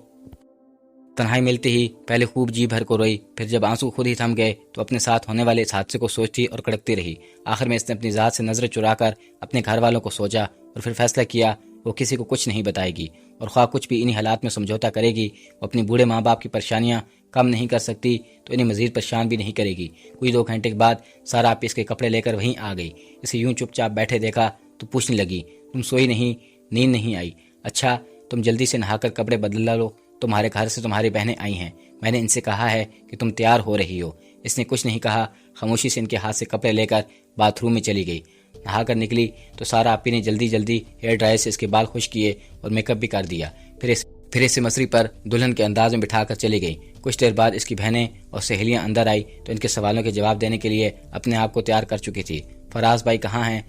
تنہائی ملتی ہی پہلے خوب جی بھر کو روئی، پھر جب آنسو خود ہی تھم گئے تو اپنے ساتھ ہونے والے اس حادثے کو سوچتی اور کڑکتی رہی۔ آخر میں اس نے اپنی ذات سے نظریں چرا کر اپنے گھر والوں کو سوچا اور پھر فیصلہ کیا وہ کسی کو کچھ نہیں بتائے گی، اور خواہ کچھ بھی انہی حالات میں سمجھوتا کرے گی، وہ اپنے بوڑھے ماں باپ کی پریشانیاں کم نہیں کر سکتی تو انہیں مزید پریشان بھی نہیں کرے گی۔ کوئی 2 گھنٹے کے بعد سارا آپی اس کے کپڑے لے کر وہیں آ گئی۔ اسے یوں چپ چاپ بیٹھے دیکھا تو پوچھنے لگی، تم سوئی نہیں؟ نیند نہیں آئی؟ اچھا، تم جلدی سے نہا کر کپڑے بدل لو، تمہارے گھر سے تمہاری بہنیں آئی ہیں، میں نے ان سے کہا ہے کہ تم تیار ہو رہی ہو۔ اس نے کچھ نہیں کہا، خاموشی سے ان کے ہاتھ سے کپڑے لے کر باتھ روم میں چلی گئی۔ نہا کر نکلی تو سارا آپی نے جلدی ہیئر ڈرائر سے اس کے بال خشک کیے اور میک اپ بھی کر دیا، پھر اسے مصری پر دلہن کے انداز میں بٹھا کر چلی گئی۔ کچھ دیر بعد اس کی بہنیں اور سہیلیاں اندر آئی تو ان کے سوالوں کے جواب دینے کے لیے اپنے آپ کو تیار کر چکی تھی۔ فراز بھائی کہاں ہیں؟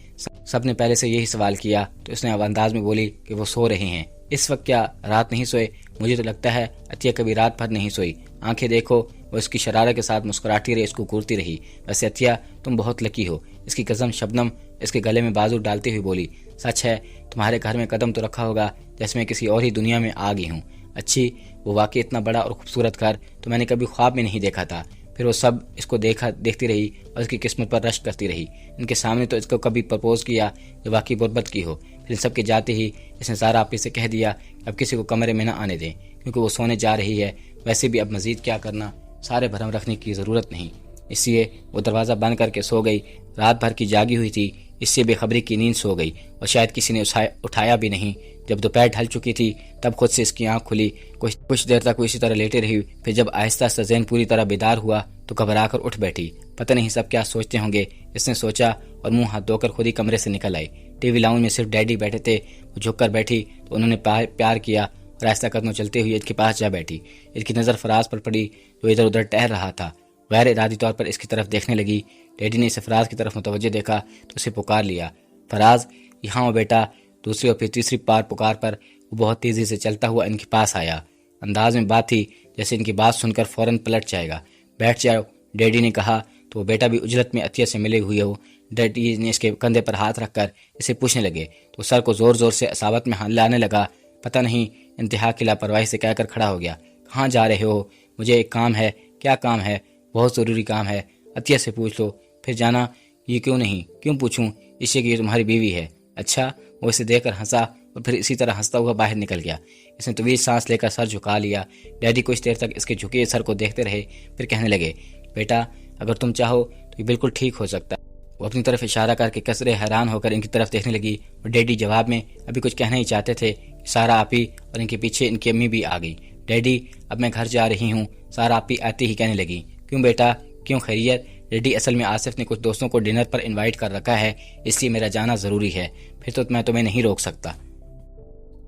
سب نے پہلے سے یہی سوال کیا تو اس نے اب انداز میں بولی کہ وہ سو رہے ہیں۔ اس وقت کیا رات نہیں سوئے؟ مجھے تو لگتا ہے عطیہ کبھی رات بھر نہیں سوئی، آنکھیں دیکھو۔ وہ اس کی شرارت کے ساتھ مسکراتی رہی، اس کو گورتی رہی۔ ویسے عطیہ تم بہت لکی ہو، اس کی قسم شبنم اس کے گلے میں بازو ڈالتی ہوئی بولی، سچ ہے، تمہارے گھر میں قدم تو رکھا ہوگا جیسے میں کسی اور ہی دنیا میں آ گئی ہوں۔ اچھی، وہ واقعی اتنا بڑا اور خوبصورت گھر تو میں نے کبھی خواب میں نہیں دیکھا تھا۔ پھر وہ سب اس کو دیکھتی رہی اور اس کی قسمت پر رشک کرتی رہی۔ ان کے سامنے تو اس کو کبھی پرپوز کیا جو واقعی غربت کی ہو۔ پھر ان سب کے جاتے ہی اس نے سارا آپی سے کہہ دیا کہ اب کسی کو کمرے میں نہ آنے دیں کیونکہ وہ سونے جا رہی ہے، ویسے بھی اب مزید کیا کرنا، سارے بھرم رکھنے کی ضرورت نہیں۔ اس لیے وہ دروازہ بند کر کے سو گئی۔ رات بھر کی جاگی ہوئی تھی، اس سے بے خبری کی نیند سو گئی اور شاید کسی نے اٹھایا بھی نہیں۔ جب دوپہر ڈھل چکی تھی تب خود سے اس کی آنکھ کھلی۔ کچھ دیر تک وہ اسی طرح لیٹے رہی، پھر جب آہستہ آہستہ ذہن پوری طرح بیدار ہوا تو گھبرا کر اٹھ بیٹھی۔ پتہ نہیں سب کیا سوچتے ہوں گے، اس نے سوچا، اور منہ ہاتھ دھو کر خود ہی کمرے سے نکل آئی۔ ٹی وی لاؤنج میں صرف ڈیڈی بیٹھے تھے، وہ جھک کر بیٹھی تو انہوں نے پیار کیا اور آہستہ قدموں چلتے ہوئے عید کے پاس جا بیٹھی۔ عید کی نظر فراز پر پڑی جو ادھر ادھر ٹہل رہا تھا۔ غیر ارادی طور پر اس کی طرف دیکھنے لگی۔ ڈیڈی نے اسے فراز کی طرف متوجہ دیکھا تو اسے پکار لیا، فراز یہاں ہو بیٹا۔ دوسری اور پھر تیسری بار پکار پر وہ بہت تیزی سے چلتا ہوا ان کے پاس آیا۔ انداز میں بات تھی جیسے ان کی بات سن کر فوراً پلٹ جائے گا۔ بیٹھ جاؤ، ڈیڈی نے کہا تو وہ بیٹا بھی اجرت میں عطیہ سے ملے ہوئے ہو۔ ڈیڈی نے اس کے کندھے پر ہاتھ رکھ کر اسے پوچھنے لگے تو سر کو زور زور سے اصابت میں لانے لگا۔ پتہ نہیں انتہا کی لاپرواہی سے کہہ کر کھڑا ہو گیا، کہاں جا رہے ہو؟ مجھے ایک کام ہے۔ کیا کام ہے؟ بہت ضروری کام ہے، عطیہ سے پوچھ لو۔ پھر جانا؟ یہ کیوں نہیں؟ کیوں پوچھوں؟ اس لیے کہ یہ تمہاری بیوی ہے۔ اچھا؟ وہ اسے دیکھ کر ہنسا اور پھر اسی طرح ہنستا ہوا باہر نکل گیا۔ اس نے طویل سانس لے کر سر جھکا لیا۔ ڈیڈی کچھ دیر تک اس کے جھکے سر کو دیکھتے رہے، پھر کہنے لگے بیٹا اگر تم چاہو تو یہ بالکل ٹھیک ہو سکتا ہے۔ وہ اپنی طرف اشارہ کر کے کثرے حیران ہو کر ان کی طرف دیکھنے لگی اور ڈیڈی جواب میں ابھی کچھ کہنا ہی چاہتے تھے کہ سارا آپی اور ان کے پیچھے ان کی امی بھی آ گئی۔ ڈیڈی اب میں گھر جا رہی ہوں، سارا آپی آتے ہی کہنے لگی کیوں بیٹا؟ کیوں خیریت؟ ڈیڈی اصل میں آصف نے کچھ دوستوں کو ڈنر پر انوائٹ کر رکھا ہے، اس لیے میرا جانا ضروری ہے، پھر تو میں تمہیں نہیں روک سکتا۔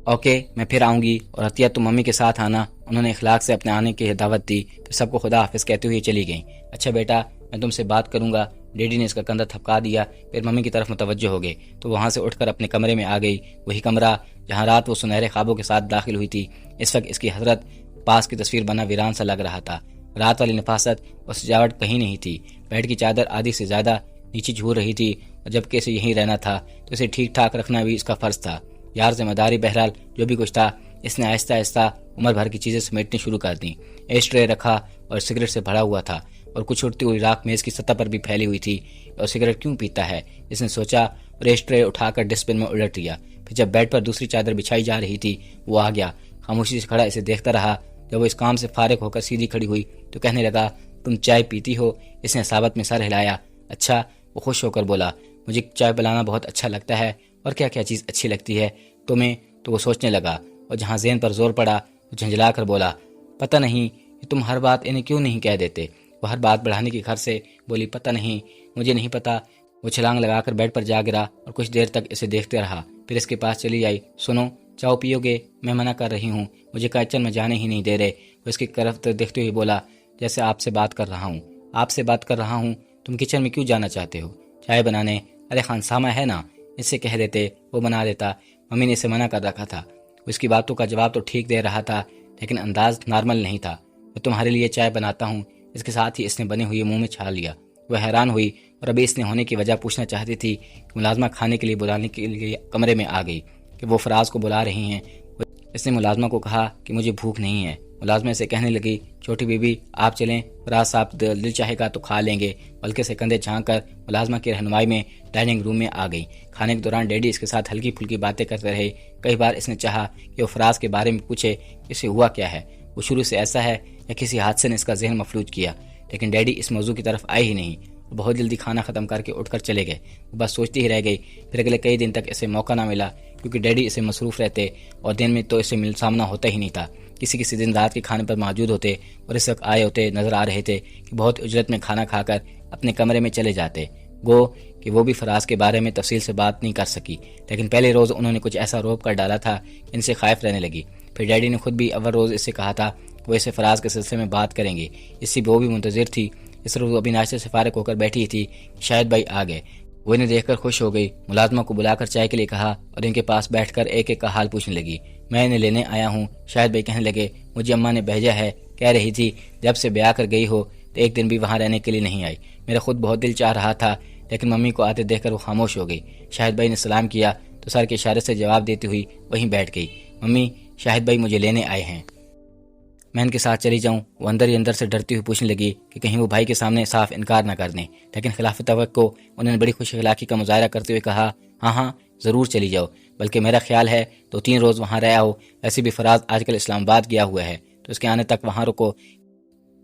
اوکے میں پھر آؤں گی، اور عطیہ تم ممی کے ساتھ آنا۔ انہوں نے اخلاق سے اپنے آنے کی دعوت دی، پھر سب کو خدا حافظ کہتے ہوئے چلی گئیں۔ اچھا بیٹا میں تم سے بات کروں گا۔ ڈیڈی نے اس کا کندھا تھپکا دیا، پھر ممی کی طرف متوجہ ہو گئے تو وہاں سے اٹھ کر اپنے کمرے میں آ گئی، وہی کمرہ جہاں رات وہ سنہرے خوابوں کے ساتھ داخل ہوئی تھی۔ اس وقت اس کی حضرت پاس کی تصویر بنا ویران سا لگ رہا تھا۔ رات والی نفاست اور سجاوٹ کہیں نہیں تھی۔ بیڈ کی چادر آدھی سے زیادہ نیچے جھول رہی تھی، اور جب کہ اسے یہیں رہنا تھا تو اسے ٹھیک ٹھاک رکھنا بھی اس کا فرض تھا۔ یار ذمہ داری بہرحال جو بھی کچھ تھا اس نے آہستہ آہستہ عمر بھر کی چیزیں سمیٹنی شروع کر دیں۔ ایش ٹرے رکھا اور سگریٹ سے بھرا ہوا تھا، اور کچھ اڑتی ہوئی راکھ میز کی سطح پر بھی پھیلی ہوئی تھی۔ اور سگریٹ کیوں پیتا ہے اس نے سوچا، اور ایش ٹرے اٹھا کر ڈسٹ بن میں الٹ دیا۔ پھر جب بیڈ پر دوسری چادر بچھائی جا رہی تھی وہ آ گیا، خاموشی سے کھڑا اسے دیکھتا رہا۔ جب وہ اس کام سے فارغ ہو کر سیدھی کھڑی ہوئی تو کہنے لگا تم چائے پیتی ہو؟ اس نے ثابت میں سر ہلایا۔ اچھا؟ وہ خوش ہو کر بولا مجھے چائے پلانا بہت اچھا لگتا ہے، اور کیا کیا چیز اچھی لگتی ہے تمہیں؟ تو وہ سوچنے لگا، اور جہاں ذہن پر زور پڑا وہ جھنجھلا کر بولا پتہ نہیں کہ تم ہر بات انہیں کیوں نہیں کہہ دیتے؟ وہ ہر بات بڑھانے کی گھر سے بولی پتہ نہیں، مجھے نہیں پتہ۔ وہ چھلانگ لگا کر بیڈ پر جا گرا اور کچھ دیر تک اسے دیکھتے رہا، پھر اس کے پاس چلی آئی۔ سنو چاؤ پیو گے؟ میں منع کر رہی ہوں، مجھے کچن میں جانے ہی نہیں دے رہے۔ وہ اس کی طرف دیکھتے ہوئے بولا جیسے آپ سے بات کر رہا ہوں۔ آپ سے بات کر رہا ہوں؟ تم کچن میں کیوں جانا چاہتے ہو؟ چائے بنانے؟ ارے خانسامہ ہے نا، اس سے کہہ دیتے وہ بنا دیتا۔ ممی نے اسے منع کر رکھا تھا۔ وہ اس کی باتوں کا جواب تو ٹھیک دے رہا تھا لیکن انداز نارمل نہیں تھا۔ میں تمہارے لیے چائے بناتا ہوں۔ اس کے ساتھ ہی اس نے بنے ہوئے منہ میں چھال لیا۔ وہ حیران ہوئی اور ابھی اس نے ہونے کی وجہ پوچھنا چاہتی تھی کہ ملازمہ کھانے کے لیے بلانے کے لیے کمرے میں آ گئی کہ وہ فراز کو بلا رہی ہیں۔ اس نے ملازمہ کو کہا کہ مجھے بھوک نہیں ہے۔ ملازمہ سے کہنے لگی چھوٹی بی بی آپ چلیں، فراز صاحب دل چاہے گا تو کھا لیں گے۔ بلکہ سے کندھے جھانک کر ملازمہ کی رہنمائی میں ڈائننگ روم میں آ گئی۔ کھانے کے دوران ڈیڈی اس کے ساتھ ہلکی پھلکی باتیں کرتے رہے۔ کئی بار اس نے چاہا کہ وہ فراز کے بارے میں پوچھے اسے ہوا کیا ہے، وہ شروع سے ایسا ہے یا کسی حادثے نے اس کا ذہن مفلوج کیا، لیکن ڈیڈی اس موضوع کی طرف آئے ہی نہیں۔ وہ بہت جلدی کھانا ختم کر کے اٹھ کر چلے گئے۔ وہ بس سوچتی ہی رہ گئی۔ پھر اگلے کئی دن تک اسے موقع نہ ملا کیونکہ ڈیڈی اسے مصروف رہتے اور دن میں تو اسے سامنا ہوتا ہی نہیں تھا۔ کسی دن رات کے کھانے پر موجود ہوتے اور اس وقت آئے ہوتے نظر آ رہے تھے کہ بہت اجرت میں کھانا کھا کر اپنے کمرے میں چلے جاتے۔ گو کہ وہ بھی فراز کے بارے میں تفصیل سے بات نہیں کر سکی، لیکن پہلے روز انہوں نے کچھ ایسا روب کر ڈالا تھا کہ ان سے خائف رہنے لگی۔ پھر ڈیڈی نے خود بھی اول روز اس سے کہا تھا وہ اسے فراز کے سلسلے میں بات کریں گے، اس سے وہ بھی منتظر تھی۔ اس روز ابھی ناشتے سے فارغ ہو کر بیٹھی تھی کہ شاہد بھائی آ گئے۔ وہ انہیں دیکھ کر خوش ہو گئی، ملازمہ کو بلا کر چائے کے لیے کہا اور ان کے پاس بیٹھ کر ایک ایک کا حال پوچھنے لگی۔ میں انہیں لینے آیا ہوں۔ شاہد بھائی کہنے لگے مجھے اماں نے بھیجا ہے، کہہ رہی تھی جب سے بیاہ کر گئی ہو تو ایک دن بھی وہاں رہنے کے لیے نہیں آئی۔ میرا خود بہت دل چاہ رہا تھا لیکن ممی کو آتے دیکھ کر وہ خاموش ہو گئی۔ شاہد بھائی نے سلام کیا تو سر کے اشارے سے جواب دیتی ہوئی وہیں بیٹھ گئی۔ ممی شاہد بھائی مجھے لینے آئے ہیں، میں ان کے ساتھ چلی جاؤں؟ وہ اندر ہی اندر سے ڈرتی ہوئی پوچھنے لگی کہ کہیں وہ بھائی کے سامنے صاف انکار نہ کر دیں، لیکن خلاف توقع انہوں نے بڑی خوش اخلاقی کا مظاہرہ کرتے ہوئے کہا ہاں ضرور چلی جاؤ، بلکہ میرا خیال ہے 2-3 روز وہاں رہا ہو، ایسے بھی فراز آج کل اسلام آباد گیا ہوا ہے تو اس کے آنے تک وہاں رکو۔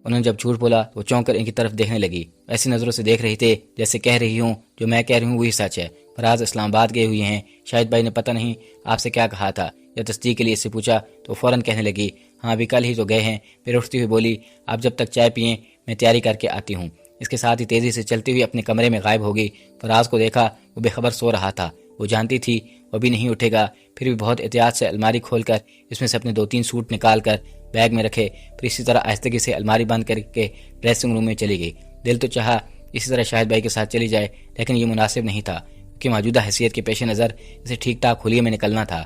انہوں نے جب جھوٹ بولا تو وہ چونک کر ان کی طرف دیکھنے لگی، ایسی نظروں سے دیکھ رہی تھے جیسے کہہ رہی ہوں جو میں کہہ رہی ہوں وہی سچ ہے، فراز اسلام آباد گئے ہوئے ہیں۔ شاہد بھائی نے پتہ نہیں آپ سے کیا کہا تھا یا تصدیق کے لیے اس سے پوچھا تو فوراً کہنے لگی ہاں ابھی کل ہی تو گئے ہیں۔ پھر اٹھتی ہوئی بولی آپ جب تک چائے پئیں میں تیاری کر کے آتی ہوں۔ اس کے ساتھ ہی تیزی سے چلتی ہوئی اپنے کمرے میں غائب ہو گئی۔ فراز کو دیکھا وہ بے خبر سو رہا تھا، وہ جانتی تھی وہ بھی نہیں اٹھے گا۔ پھر بھی بہت احتیاط سے الماری کھول کر اس میں سے اپنے 2-3 سوٹ نکال کر بیگ میں رکھے، پھر اسی طرح آہستگی سے الماری بند کر کے ڈریسنگ روم میں چلی گئی۔ دل تو چاہا اسی طرح شاہد بھائی کے ساتھ چلی جائے، لیکن یہ مناسب نہیں تھا کہ موجودہ حیثیت کے پیش نظر اسے ٹھیک ٹھاک حلیے میں نکلنا تھا۔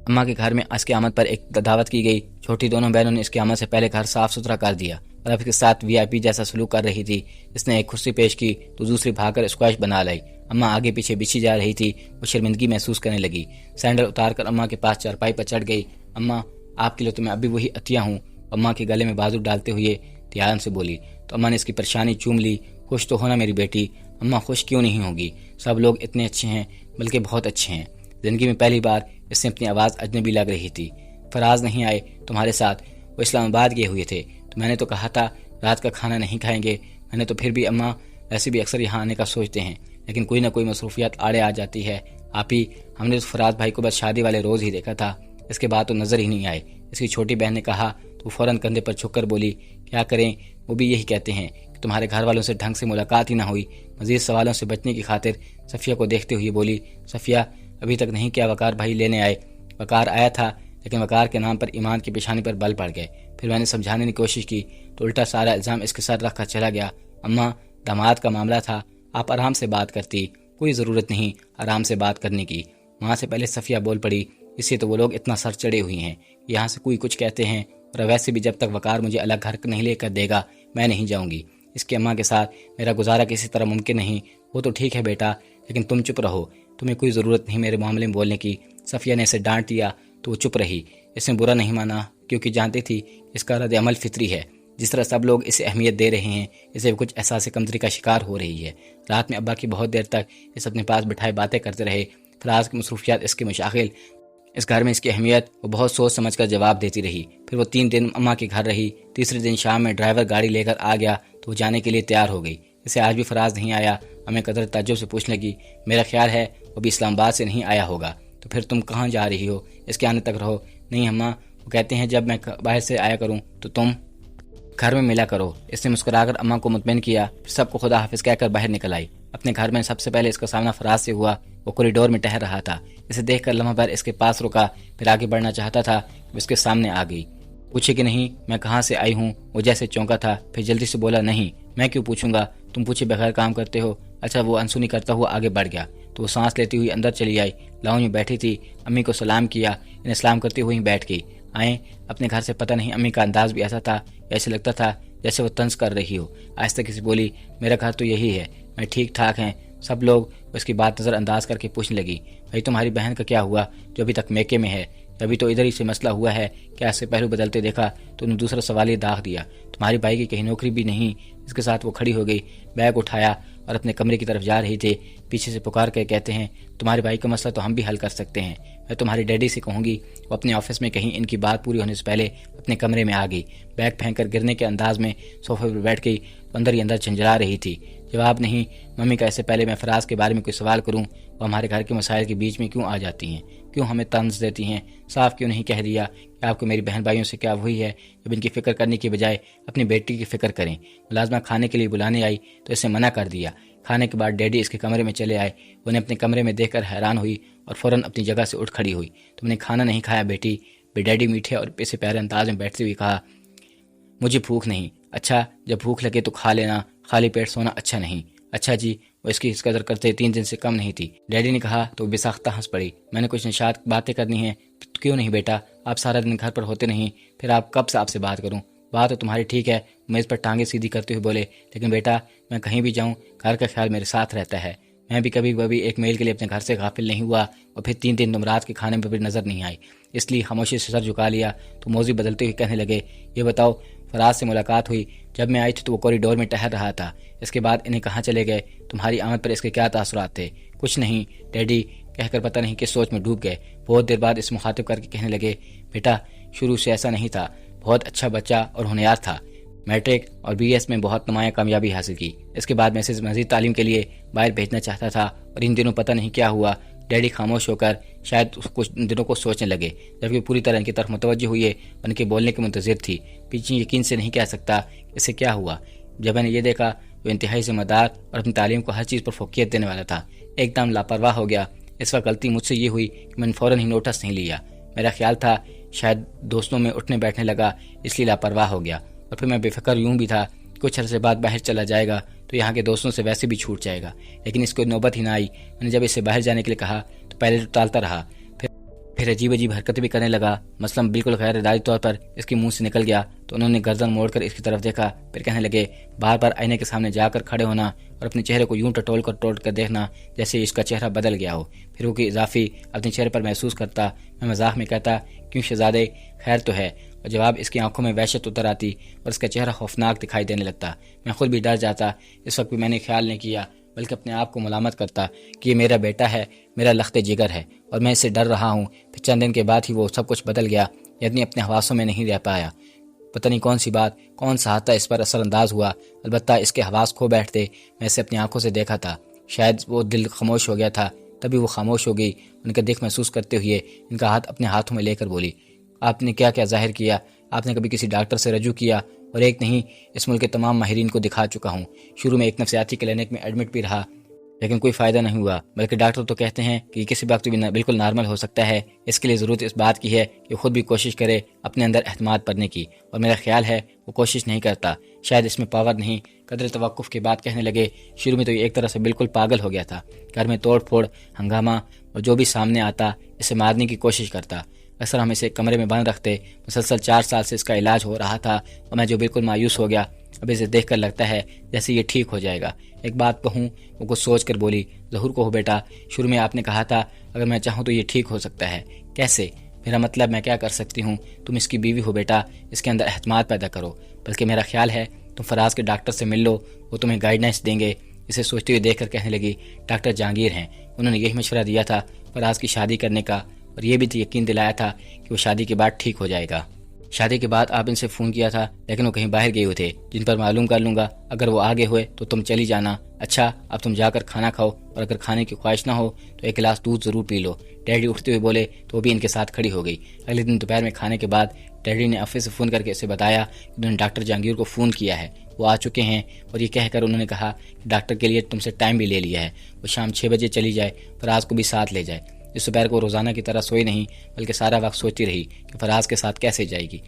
اماں کے گھر میں اس کی آمد پر ایک دعوت کی گئی۔ چھوٹی دونوں بہنوں نے اس کی آمد سے پہلے گھر صاف ستھرا کر دیا اور اب اس کے ساتھ VIP جیسا سلوک کر رہی تھی۔ اس نے ایک کرسی پیش کی تو دوسری بھاگ کر اسکواش بنا لائی۔ اماں آگے پیچھے بچھی جا رہی تھی، وہ شرمندگی محسوس کرنے لگی۔ سینڈل اتار کر اماں کے پاس چارپائی پر چڑھ گئی۔ اماں آپ کے لیے تو میں ابھی وہی عطیہ ہوں۔ اماں کے گلے میں بازو ڈالتے ہوئے دھیان سے بولی تو اماں نے اس کی پریشانی چوم لی۔ خوش تو ہونا میری بیٹی۔ اماں خوش کیوں نہیں ہوگی؟ سب لوگ اتنے اچھے ہیں، بلکہ بہت اچھے ہیں۔ زندگی میں پہلی بار اس نے اپنی آواز اجنبی لگ رہی تھی۔ فراز نہیں آئے تمہارے ساتھ؟ وہ اسلام آباد گئے ہوئے تھے تو میں نے تو کہا تھا رات کا کھانا نہیں کھائیں گے۔ میں نے تو پھر بھی اماں ویسے بھی اکثر یہاں آنے کا سوچتے ہیں، لیکن کوئی نہ کوئی مصروفیات آڑے آ جاتی ہے۔ آپ ہی ہم نے تو فراز بھائی کو بس شادی والے روز ہی دیکھا تھا، اس کے بعد تو نظر ہی نہیں آئے۔ اس کی چھوٹی بہن نے کہا تو فوراً کندھے پر جھک کر بولی کیا کریں، وہ بھی یہی کہتے ہیں کہ تمہارے گھر والوں سے ڈھنگ سے ملاقات ہی نہ ہوئی۔ مزید سوالوں سے بچنے کی خاطر صفیہ کو دیکھتے ہوئے بولی صفیہ ابھی تک نہیں کیا وقار بھائی لینے آئے؟ وقار آیا تھا، لیکن وقار کے نام پر ایمان کی پیشانی پر بل پڑ گئے۔ پھر میں نے سمجھانے کی کوشش کی تو الٹا سارا الزام اس کے ساتھ رکھ کر چلا گیا۔ اماں داماد کا معاملہ تھا، آپ آرام سے بات کرتی، کوئی ضرورت نہیں آرام سے بات کرنے کی۔ وہاں سے پہلے صفیہ بول پڑی اس سے تو وہ لوگ اتنا سر چڑھے ہوئی ہیں، یہاں سے کوئی کچھ کہتے ہیں، اور ویسے بھی جب تک وقار مجھے الگ گھر نہیں لے کر دے گا میں نہیں جاؤں گی۔ اس کی اماں کے ساتھ میرا گزارا کسی طرح ممکن نہیں۔ وہ تو ٹھیک ہے بیٹا، لیکن تم چپ رہو، تمہیں کوئی ضرورت نہیں میرے معاملے میں بولنے کی۔ صفیہ نے اسے ڈانٹ دیا تو وہ چپ رہی۔ اس نے برا نہیں مانا کیونکہ جانتی تھی اس کا رد عمل فطری ہے۔ جس طرح سب لوگ اسے اہمیت دے رہے ہیں، اسے کچھ احساس کمتری کا شکار ہو رہی ہے۔ رات میں ابا کی بہت دیر تک اس اپنے پاس بٹھائے باتیں کرتے رہے۔ فراز کی مصروفیات اس کے مشاغل، اس گھر میں اس کی اہمیت وہ بہت سوچ سمجھ کر جواب دیتی رہی۔ پھر وہ 3 دن اماں کے گھر رہی۔ تیسرے دن شام میں ڈرائیور گاڑی لے کر آ گیا تو وہ جانے کے لیے تیار ہو گئی۔ اسے آج بھی فراز نہیں آیا۔ ہمیں قدر تعجب سے پوچھنے لگی میرا خیال ہے وہ بھی اسلام آباد سے نہیں آیا ہوگا، تو پھر تم کہاں جا رہی ہو؟ اس کے آنے تک رہو۔ نہیں اماں، وہ کہتے ہیں جب میں باہر سے آیا کروں تو تم گھر میں ملا کرو۔ اس نے مسکرا کر اماں کو مطمئن کیا، پھر سب کو خدا حافظ کہہ کر باہر نکل آئی۔ اپنے گھر میں سب سے پہلے اس کا سامنا فراز سے ہوا۔ وہ کوریڈور میں ٹہل رہا تھا۔ اسے دیکھ کر لمحہ بھر اس کے پاس رکا، پھر آگے بڑھنا چاہتا تھا کہ اس کے سامنے آ گئی۔ پوچھے کہ نہیں میں کہاں سے آئی ہوں؟ وہ جیسے چونکا تھا، پھر جلدی سے بولا نہیں میں کیوں پوچھوں گا، تم پوچھے بغیر کام کرتے ہو۔ اچھا، وہ انسونی کرتا ہوا آگے بڑھ گیا تو وہ سانس لیتی ہوئی اندر چلی آئی۔ لاؤنج میں بیٹھی تھی، امی کو سلام کیا، انہیں سلام کرتے ہوئی بیٹھ گئی۔ آئیں اپنے گھر سے پتہ نہیں امی کا انداز بھی ایسا تھا، ایسے لگتا تھا جیسے وہ طنز کر رہی ہو۔ آہستہ کسی بولی میرا گھر تو یہی ہے، میں ٹھیک ٹھاک ہیں سب لوگ۔ اس کی بات نظر انداز کر کے پوچھنے لگی بھائی تمہاری بہن کا کیا ہوا جو ابھی تک میکے میں ہے؟ ابھی تو ادھر ہی سے مسئلہ ہوا ہے، کیا اس سے پہلو بدلتے دیکھا تو انہیں دوسرا سوال یہ داغ دیا تمہاری بھائی کی کہیں نوکری بھی نہیں؟ اس کے ساتھ وہ کھڑی ہو گئی، بیگ اٹھایا اور اپنے کمرے کی طرف جا رہی تھی۔ پیچھے سے پکار کے کہتے ہیں تمہارے بھائی کا مسئلہ تو ہم بھی حل کر سکتے ہیں، میں تمہاری ڈیڈی سے کہوں گی وہ اپنے آفس میں کہیں۔ ان کی بات پوری ہونے سے پہلے اپنے کمرے میں آ گئی، بیگ پھینک کر گرنے کے انداز میں صوفے پر بیٹھ گئی، اندر ہی اندر جھنجھلا رہی تھی۔ جواب نہیں۔ ممی کا ایسے پہلے میں فراز کے بارے میں کوئی سوال کروں وہ ہمارے گھر کے مسائل کے بیچ میں کیوں آ جاتی ہیں، کیوں ہمیں طنز دیتی ہیں؟ صاف کیوں نہیں کہہ دیا کہ آپ کو میری بہن بھائیوں سے کیا وہی ہے جب ان کی فکر کرنے کی بجائے اپنی بیٹی کی فکر کریں؟ ملازمہ کھانے کے لیے بلانے آئی تو اسے منع کر دیا۔ کھانے کے بعد ڈیڈی اس کے کمرے میں چلے آئے، انہیں اپنے کمرے میں دیکھ کر حیران ہوئی اور فوراً اپنی جگہ سے اٹھ کھڑی ہوئی۔ تم نے کھانا نہیں کھایا بیٹی؟ ڈیڈی میٹھے اور اسے پیارے انداز میں بیٹھتے ہوئے کہا مجھے بھوک نہیں۔ اچھا جب بھوک لگے تو کھا لینا، خالی پیٹ سونا اچھا نہیں۔ اچھا جی، وہ اس کی اس قدر کرتے 3 دن سے کم نہیں تھی۔ ڈیڈی نے کہا تو وہ بے ساختہ ہنس پڑی۔ میں نے کچھ نشاد باتیں کرنی ہیں۔ کیوں نہیں بیٹا، آپ سارا دن گھر پر ہوتے نہیں، پھر آپ کب سے آپ سے بات کروں؟ بات تو تمہاری ٹھیک ہے، میز پر ٹانگیں سیدھی کرتے ہوئے بولے، لیکن بیٹا میں کہیں بھی جاؤں گھر کا خیال میرے ساتھ رہتا ہے۔ میں بھی کبھی ایک میل کے لیے اپنے گھر سے غافل نہیں ہوا، اور پھر 3 دن تم رات کے کھانے میں بھی نظر نہیں آئی، اس لیے خاموشی سے سر جھکا لیا۔ تو موضوع بدلتے ہوئے کہنے لگے یہ بتاؤ فراز سے ملاقات ہوئی؟ جب میں آئی تھی تو وہ کوریڈور میں ٹہل رہا تھا، اس کے بعد انہیں کہاں چلے گئے؟ تمہاری آمد پر اس کے کیا تاثرات تھے؟ کچھ نہیں ڈیڈی کہہ کر پتہ نہیں کس سوچ میں ڈوب گئے۔ بہت دیر بعد اس مخاطب کر کے کہنے لگے بیٹا شروع سے ایسا نہیں تھا، بہت اچھا بچہ اور ہونہار تھا، میٹرک اور BS میں بہت نمایاں کامیابی حاصل کی۔ اس کے بعد میں اسے مزید تعلیم کے لیے باہر بھیجنا چاہتا تھا، اور ان دنوں پتہ نہیں کیا ہوا۔ ڈیڈی خاموش ہو کر شاید کچھ دنوں کو سوچنے لگے، جبکہ پوری طرح ان کی طرف متوجہ ہوئے، ان کے بولنے کے منتظر تھی۔ پیچھے یقین سے نہیں کہہ سکتا اسے کیا ہوا۔ جب میں نے یہ دیکھا وہ انتہائی ذمہ دار اور اپنی تعلیم کو ہر چیز پر فوقیت دینے والا تھا، ایک دم لاپرواہ ہو گیا۔ اس وقت غلطی مجھ سے یہ ہوئی کہ میں نے فوراً ہی نوٹس نہیں لیا۔ میرا خیال تھا شاید دوستوں میں اٹھنے بیٹھنے لگا، اس لیے لاپرواہ ہو گیا، اور پھر میں بے فکر یوں بھی تھا کچھ عرصے بعد باہر چلا جائے گا تو یہاں کے دوستوں سے ویسے بھی چھوٹ جائے گا، لیکن اس کو نوبت ہی نہ آئی۔ میں نے جب اسے باہر جانے کے لیے کہا تو پہلے تو ٹالتا رہا، پھر عجیب حرکتیں بھی کرنے لگا، مثلا بالکل غیر ارادی طور پر اس کے منہ سے نکل گیا تو انہوں نے گردن موڑ کر اس کی طرف دیکھا، پھر کہنے لگے بار بار آئینے کے سامنے جا کر کھڑے ہونا اور اپنے چہرے کو یوں ٹٹول کر دیکھنا جیسے اس کا چہرہ بدل گیا ہو، پھر وہ کوئی اضافی اپنے چہرے پر محسوس کرتا۔ میں مذاق میں کہتا کیوں شہزادے، خیر تو ہے، اور جواب اس کی آنکھوں میں وحشت اتر آتی اور اس کا چہرہ خوفناک دکھائی دینے لگتا۔ میں خود بھی ڈر جاتا، اس وقت بھی میں نے خیال نہیں کیا بلکہ اپنے آپ کو ملامت کرتا کہ یہ میرا بیٹا ہے، میرا لخت جگر ہے اور میں اس سے ڈر رہا ہوں۔ پھر چند دن کے بعد ہی وہ سب کچھ بدل گیا، یعنی اپنے حواسوں میں نہیں رہ پایا۔ پتہ نہیں کون سی بات، کون سا حادثہ اس پر اثر انداز ہوا، البتہ اس کے حواس کھو بیٹھتے۔ میں اسے اپنی آنکھوں سے دیکھا تھا، شاید وہ دل خاموش ہو گیا تھا، تبھی وہ خاموش ہو گئی۔ ان کا دیکھ محسوس کرتے ہوئے ان کا ہاتھ اپنے ہاتھوں میں لے کر بولی، آپ نے کیا کیا ظاہر کیا؟ آپ نے کبھی کسی ڈاکٹر سے رجوع کیا؟ اور ایک نہیں، اس ملک کے تمام ماہرین کو دکھا چکا ہوں، شروع میں ایک نفسیاتی کلینک میں ایڈمٹ بھی رہا، لیکن کوئی فائدہ نہیں ہوا، بلکہ ڈاکٹر تو کہتے ہیں کہ یہ کسی وقت بھی بالکل نارمل ہو سکتا ہے۔ اس کے لیے ضرورت اس بات کی ہے کہ خود بھی کوشش کرے اپنے اندر اعتماد پڑھنے کی، اور میرا خیال ہے وہ کوشش نہیں کرتا، شاید اس میں پاور نہیں۔ قدر توقف کے بعد کہنے لگے، شروع میں تو یہ ایک طرح سے بالکل پاگل ہو گیا تھا، گھر میں توڑ پھوڑ، ہنگامہ، اور جو بھی سامنے آتا اسے مارنے کی کوشش کرتا۔ اکثر ہم اسے کمرے میں بند رکھتے، مسلسل 4 سال سے اس کا علاج ہو رہا تھا، اور میں جو بالکل مایوس ہو گیا، اب اسے دیکھ کر لگتا ہے جیسے یہ ٹھیک ہو جائے گا۔ ایک بات کہوں؟ وہ کچھ سوچ کر بولی، ظہور کو ہو بیٹا، شروع میں آپ نے کہا تھا اگر میں چاہوں تو یہ ٹھیک ہو سکتا ہے، کیسے؟ میرا مطلب میں کیا کر سکتی ہوں؟ تم اس کی بیوی ہو بیٹا، اس کے اندر اعتماد پیدا کرو، بلکہ میرا خیال ہے تم فراز کے ڈاکٹر سے مل لو، وہ تمہیں گائیڈنس دیں گے۔ اسے سوچتے ہوئے دیکھ کر کہنے لگی، ڈاکٹر جہانگیر ہیں، انہوں نے یہی مشورہ دیا تھا فراز کی شادی کرنے کا، اور یہ بھی یقین دلایا تھا کہ وہ شادی کے بعد ٹھیک ہو جائے گا۔ شادی کے بعد آپ ان سے فون کیا تھا، لیکن وہ کہیں باہر گئے ہوئے تھے، جن پر معلوم کر لوں گا، اگر وہ آگے ہوئے تو تم چلی جانا۔ اچھا، اب تم جا کر کھانا کھاؤ، اور اگر کھانے کی خواہش نہ ہو تو ایک گلاس دودھ ضرور پی لو۔ ڈیڈی اٹھتے ہوئے بولے تو وہ بھی ان کے ساتھ کھڑی ہو گئی۔ اگلے دن دوپہر میں کھانے کے بعد ڈیڈی نے آفس سے فون کر کے اسے بتایا کہ انہوں نے ڈاکٹر جہانگیر کو فون کیا ہے، وہ آ چکے ہیں، اور یہ کہہ کر انہوں نے کہا کہ ڈاکٹر کے لیے تم سے ٹائم بھی لے لیا ہے، وہ شام 6 بجے چلی جائے، فراز کو بھی ساتھ لے جائے۔ اس دوپہر کو روزانہ کی طرح سوئی نہیں، بلکہ سارا وقت سوچتی رہی کہ فراز کے ساتھ کیسے جائے گی،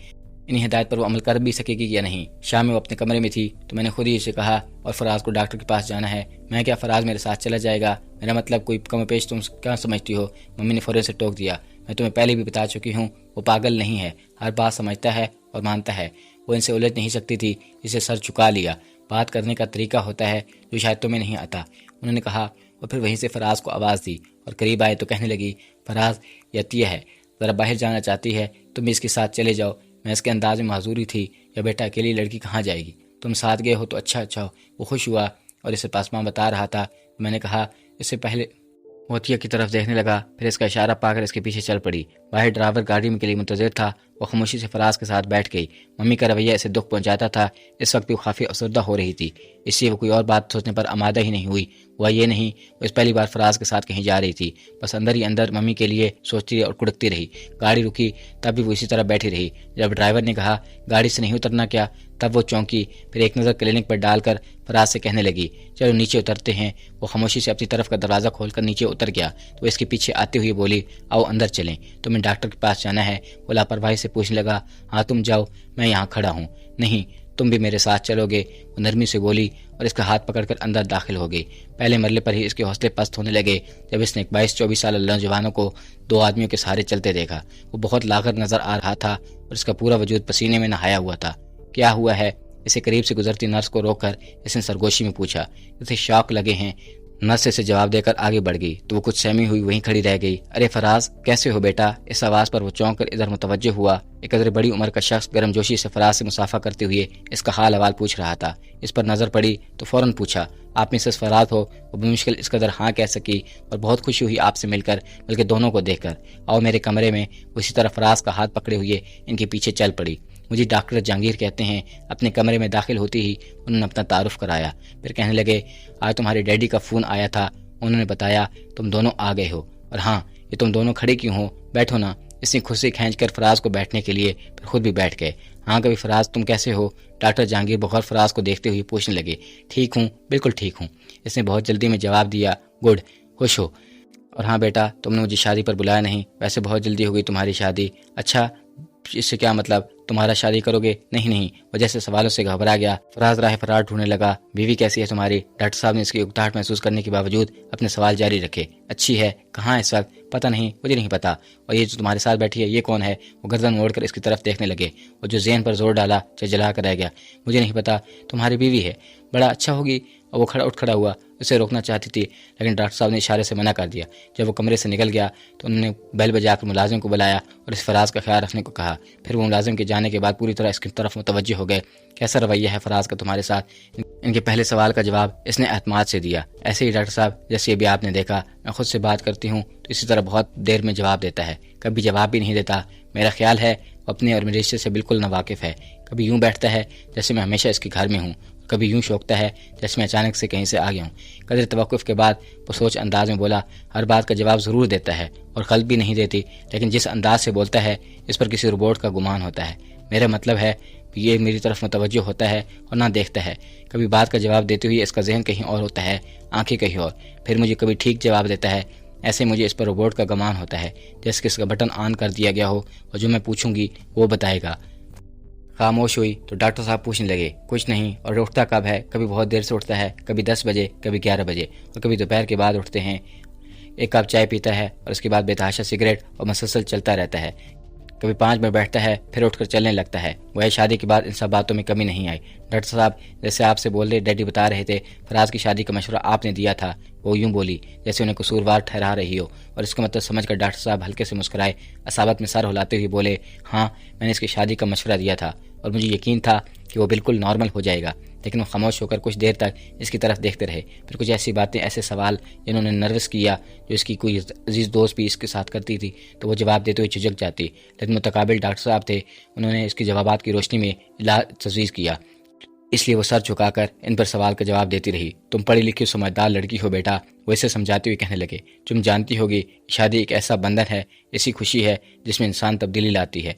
انہیں ہدایت پر وہ عمل کر بھی سکے گی یا نہیں۔ شام میں وہ اپنے کمرے میں تھی تو میں نے خود ہی اسے کہا، اور فراز کو ڈاکٹر کے پاس جانا ہے۔ میں کیا، فراز میرے ساتھ چلا جائے گا؟ میرا مطلب کوئی کم و پیش تم کیا سمجھتی ہو؟ ممی نے فوراً سے ٹوک دیا، میں تمہیں پہلے بھی بتا چکی ہوں، وہ پاگل نہیں ہے، ہر بات سمجھتا ہے اور مانتا ہے، وہ ان سے الجھ نہیں سکتی تھی، اسے سر چکا لیا۔ بات کرنے کا طریقہ ہوتا ہے جو شاید تمہیں نہیں آتا، انہوں نے کہا، اور پھر وہیں سے فراز کو آواز دی اور قریب آئے تو کہنے لگی، فراز یہ عطیہ ہے، ذرا باہر جانا چاہتی ہے، تم بھی اس کے ساتھ چلے جاؤ۔ میں اس کے انداز میں معذوری تھی، یا بیٹا اکیلی لڑکی کہاں جائے گی، تم ساتھ گئے ہو تو اچھا ہو۔ وہ خوش ہوا اور اسے پاسماں بتا رہا تھا، میں نے کہا اس سے پہلے وہ عطیہ کی طرف دیکھنے لگا، پھر اس کا اشارہ پا کر اس کے پیچھے چل پڑی۔ باہر ڈرائیور گاڑی کے لیے منتظر تھا، وہ خاموشی سے فراز کے ساتھ بیٹھ گئی۔ ممی کا رویہ اسے دکھ پہنچاتا تھا، اس وقت بھی وہ کافی افسردہ ہو رہی تھی، اس لیے وہ کوئی اور بات سوچنے پر آمادہ ہی نہیں ہوئی۔ وہ یہ نہیں، وہ اس پہلی بار فراز کے ساتھ کہیں جا رہی تھی، بس اندر ہی اندر ممی کے لیے سوچتی رہی اور کڑکتی رہی۔ گاڑی رکی تب بھی وہ اسی طرح بیٹھی رہی۔ جب ڈرائیور نے کہا گاڑی سے نہیں اترنا کیا، تب وہ چونکی، پھر ایک نظر کلینک پر ڈال کر فراز سے کہنے لگی، چلو نیچے اترتے ہیں۔ وہ خاموشی سے اپنی طرف کا دروازہ کھول کر نیچے اتر گیا تو اس کے پیچھے آتے ہوئے بولی، آؤ اندر چلیں، تمہیں ڈاکٹر کے پاس جانا ہے۔ وہ لاپرواہی سے پوچھنے لگا، ہاں تم جاؤ، میں یہاں کھڑا ہوں۔ نہیں، تم بھی میرے ساتھ چلو گے، وہ نرمی سے بولی اور اس کا ہاتھ پکڑ کر اندر داخل ہو گئی۔ پہلے مرلے پر ہی اس کے حوصلے پست ہونے لگے جب اس نے 22-24 سالہ نوجوانوں کو 2 آدمیوں کے سہارے چلتے دیکھا۔ وہ بہت لاغر نظر آ رہا تھا اور اس کا پورا وجود پسینے میں نہایا ہوا تھا۔ کیا ہوا ہے؟ اسے قریب سے گزرتی نرس کو روک کر اس نے سرگوشی میں پوچھا۔ اسے شاک لگے ہیں۔ نرس اسے جواب دے کر آگے بڑھ گئی تو وہ کچھ سہمی ہوئی وہیں کھڑی رہ گئی۔ ارے فراز، کیسے ہو بیٹا؟ اس آواز پر وہ چونک کر ادھر متوجہ ہوا۔ ایک قدر بڑی عمر کا شخص گرم جوشی سے فراز سے مصافحہ کرتے ہوئے اس کا حال احوال پوچھ رہا تھا۔ اس پر نظر پڑی تو فوراً پوچھا، آپ مسز فراز ہو؟ وہ بمشکل اس قدر ہاں کہہ سکی، اور بہت خوشی ہوئی آپ سے مل کر، بلکہ دونوں کو دیکھ کر۔ آؤ میرے کمرے میں۔ وہ اسی طرح فراز کا ہاتھ پکڑے ہوئے ان کے پیچھے چل پڑی۔ مجھے ڈاکٹر جہانگیر کہتے ہیں۔ اپنے کمرے میں داخل ہوتی ہی انہوں نے اپنا تعارف کرایا، پھر کہنے لگے، آج تمہارے ڈیڈی کا فون آیا تھا، انہوں نے بتایا تم دونوں آ گئے ہو، اور ہاں یہ تم دونوں کھڑے کیوں ہو، بیٹھو نا۔ اس نے کرسی کھینچ کر فراز کو بیٹھنے کے لیے، پھر خود بھی بیٹھ گئے۔ ہاں کبھی فراز تم کیسے ہو؟ ڈاکٹر جہانگیر بغور فراز کو دیکھتے ہوئے پوچھنے لگے۔ ٹھیک ہوں، بالکل ٹھیک ہوں، اس نے بہت جلدی میں جواب دیا۔ گڈ، خوش ہو؟ اور ہاں بیٹا، تم نے مجھے شادی پر بلایا نہیں، ویسے بہت جلدی ہو گئی تمہاری شادی۔ اچھا، اس سے کیا مطلب؟ تمہارا شادی کرو گے؟ نہیں، وجہ سے سوالوں سے گھبرا گیا فراز راہ فرار ڈھونڈنے لگا۔ بیوی کیسی ہے تمہاری؟ ڈاکٹر صاحب نے اس کی اکتاہٹ محسوس کرنے کے باوجود اپنے سوال جاری رکھے۔ اچھی ہے۔ کہاں ہے اس وقت؟ پتہ نہیں، مجھے نہیں پتا۔ اور یہ جو تمہارے ساتھ بیٹھی ہے یہ کون ہے؟ وہ گردن موڑ کر اس کی طرف دیکھنے لگے اور جو ذہن پر زور ڈالا جلا کر رہ گیا۔ مجھے نہیں پتا، تمہاری بیوی ہے۔ بڑا اچھا ہوگی۔ اور وہ اٹھ کھڑا ہوا، اسے روکنا چاہتی تھی لیکن ڈاکٹر صاحب نے اشارے سے منع کر دیا۔ جب وہ کمرے سے نکل گیا تو انہوں نے بیل بجا کر ملازم کو بلایا اور اس فراز کا خیال رکھنے کو کہا۔ پھر وہ ملازم کے جانے کے بعد پوری طرح اس کی طرف متوجہ ہو گئے۔ کیسا رویہ ہے فراز کا تمہارے ساتھ؟ ان کے پہلے سوال کا جواب اس نے اعتماد سے دیا۔ ایسے ہی ڈاکٹر صاحب، جیسے ابھی آپ نے دیکھا، میں خود سے بات کرتی ہوں تو اسی طرح بہت دیر میں جواب دیتا ہے، کبھی جواب بھی نہیں دیتا۔ میرا خیال ہے وہ اپنے اور میرے رشتے سے بالکل ناواقف ہے۔ کبھی یوں بیٹھتا ہے جیسے میں ہمیشہ اس کے گھر میں ہوں، کبھی یوں شوکتا ہے جیسے میں اچانک سے کہیں سے آ گیا ہوں۔ قدر توقف کے بعد وہ سوچ انداز میں بولا، ہر بات کا جواب ضرور دیتا ہے اور غلط بھی نہیں دیتی، لیکن جس انداز سے بولتا ہے اس پر کسی روبوٹ کا گمان ہوتا ہے۔ میرا مطلب ہے یہ میری طرف متوجہ ہوتا ہے اور نہ دیکھتا ہے۔ کبھی بات کا جواب دیتے ہوئے اس کا ذہن کہیں اور ہوتا ہے، آنکھیں کہیں اور، پھر مجھے کبھی ٹھیک جواب دیتا ہے۔ ایسے مجھے اس پر روبوٹ کا گمان ہوتا ہے، جیسے کہ اس کا بٹن آن کر دیا گیا ہو اور جو میں پوچھوں گی وہ بتائے گا۔ خاموش ہوئی تو ڈاکٹر صاحب پوچھنے لگے، کچھ نہیں؟ اور اٹھتا کب ہے؟ کبھی بہت دیر سے اٹھتا ہے، کبھی 10 بجے، کبھی 11 بجے اور کبھی دوپہر کے بعد اٹھتے ہیں۔ ایک کپ چائے پیتا ہے اور اس کے بعد بے تحاشا سگریٹ اور مسلسل چلتا رہتا ہے۔ کبھی 5 منٹ بیٹھتا ہے پھر اٹھ کر چلنے لگتا ہے۔ وہ شادی کے بعد ان سب باتوں میں کمی نہیں آئی۔ ڈاکٹر صاحب، جیسے آپ سے بول رہے ڈیڈی بتا رہے تھے فراز کی شادی کا مشورہ آپ نے دیا تھا، وہ یوں بولی جیسے انہیں قصوروار ٹھہرا رہی ہو، اور اس کا مطلب سمجھ کر ڈاکٹر صاحب ہلکے سے مسکرائے، اصابت میں سر ہلاتے ہوئے بولے، ہاں میں نے اس کی شادی کا مشورہ دیا تھا اور مجھے یقین تھا کہ وہ بالکل نارمل ہو جائے گا۔ لیکن وہ خاموش ہو کر کچھ دیر تک اس کی طرف دیکھتے رہے، پھر کچھ ایسی باتیں، ایسے سوال جنہوں نے نروس کیا جو اس کی کوئی عزیز دوست بھی اس کے ساتھ کرتی تھی تو وہ جواب دیتے ہوئے جھجک جاتی، لیکن متقابل ڈاکٹر صاحب تھے، انہوں نے اس کی جوابات کی روشنی میں تجویز کیا، اس لیے وہ سر جھکا کر ان پر سوال کا جواب دیتی رہی۔ تم پڑھی لکھی سمجھدار لڑکی ہو بیٹا، وہ اسے سمجھاتے ہوئے کہنے لگے، تم جانتی ہوگی شادی ایک ایسا بندھن ہے، ایسی خوشی ہے جس میں انسان تبدیلی لاتی ہے۔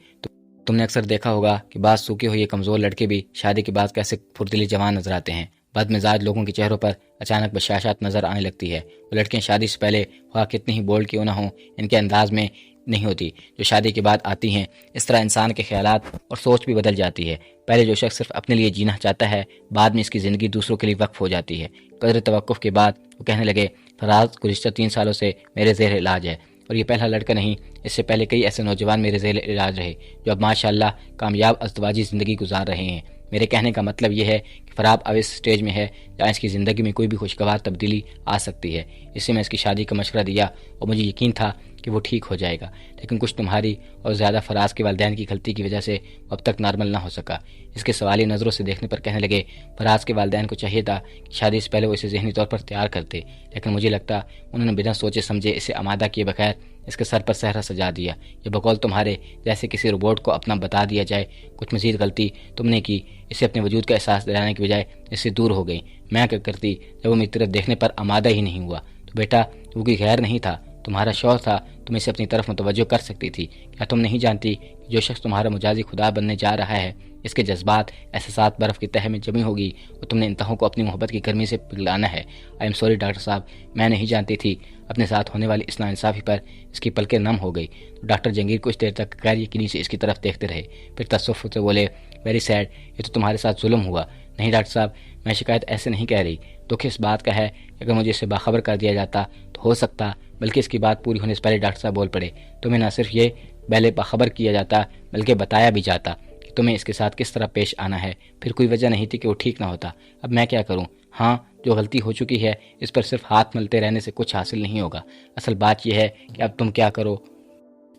تم نے اکثر دیکھا ہوگا کہ بعض سوکھے ہوئے کمزور لڑکے بھی شادی کے بعد کیسے پھرتیلی جوان نظر آتے ہیں۔ بد مزاج لوگوں کے چہروں پر اچانک بشاشت نظر آنے لگتی ہے۔ وہ لڑکیاں شادی سے پہلے خواہ کتنی ہی بولڈ کیوں نہ ہوں ان کے انداز میں نہیں ہوتی جو شادی کے بعد آتی ہیں۔ اس طرح انسان کے خیالات اور سوچ بھی بدل جاتی ہے۔ پہلے جو شخص صرف اپنے لیے جینا چاہتا ہے، بعد میں اس کی زندگی دوسروں کے لیے وقف ہو جاتی ہے۔ قدر توقف کے بعد وہ کہنے لگے، فراز گزشتہ 3 سالوں سے میرے زیر علاج ہے اور یہ پہلا لڑکا نہیں، اس سے پہلے کئی ایسے نوجوان میرے زیر علاج رہے جو اب ماشاءاللہ کامیاب ازدواجی زندگی گزار رہے ہیں۔ میرے کہنے کا مطلب یہ ہے کہ فراز اب اس سٹیج میں ہے جہاں اس کی زندگی میں کوئی بھی خوشگوار تبدیلی آ سکتی ہے۔ اس سے میں اس کی شادی کا مشورہ دیا اور مجھے یقین تھا کہ وہ ٹھیک ہو جائے گا، لیکن کچھ تمہاری اور زیادہ فراز کے والدین کی غلطی کی وجہ سے وہ اب تک نارمل نہ ہو سکا۔ اس کے سوالی نظروں سے دیکھنے پر کہنے لگے، فراز کے والدین کو چاہیے تھا کہ شادی سے پہلے وہ اسے ذہنی طور پر تیار کرتے، لیکن مجھے لگتا انہوں نے بنا سوچے سمجھے اسے آمادہ کیے بغیر اس کے سر پر صحرا سجا دیا۔ یہ بقول تمہارے جیسے کسی روبوٹ کو اپنا بتا دیا جائے۔ کچھ مزید غلطی تم نے کی، اسے اپنے وجود کا احساس دلانے کی بجائے اس سے دور ہو گئی۔ میں کیا کرتی جب وہ میری طرف دیکھنے پر آمادہ ہی نہیں ہوا؟ تو بیٹا وہ کوئی غیر نہیں تھا، تمہارا شوہر تھا، تم اسے اپنی طرف متوجہ کر سکتی تھی۔ کیا تم نہیں جانتی کہ جو شخص تمہارا مجازی خدا بننے جا رہا ہے اس کے جذبات احساسات برف کی تہہ میں جمی ہوگی اور تم نے ان تہوں کو اپنی محبت کی گرمی سے پگھلانا ہے۔ آئی ایم سوری ڈاکٹر صاحب، میں نہیں جانتی تھی۔ اپنے ساتھ ہونے والی اس ناانصافی پر اس کی پلکیں نم ہو گئی تو ڈاکٹر جہانگیر کچھ دیر تک غیر یقینی سے اس کی طرف دیکھتے رہے، پھر تاسف سے بولے، ویری سیڈ، یہ تو تمہارے ساتھ ظلم ہوا۔ نہیں ڈاکٹر صاحب، میں شکایت ایسے نہیں کہہ رہی، دکھ اس بات کا ہے کہ اگر مجھے اس سے باخبر کر دیا جاتا تو ہو سکتا، بلکہ اس کی بات پوری ہونے سے پہلے ڈاکٹر صاحب بول پڑے، تمہیں نہ صرف یہ پہلے باخبر کیا جاتا بلکہ بتایا بھی جاتا کہ تمہیں اس کے ساتھ کس طرح پیش آنا ہے، پھر کوئی وجہ نہیں تھی کہ وہ ٹھیک نہ ہوتا۔ اب میں کیا کروں؟ ہاں، جو غلطی ہو چکی ہے اس پر صرف ہاتھ ملتے رہنے سے کچھ حاصل نہیں ہوگا، اصل بات یہ ہے کہ اب تم کیا کرو۔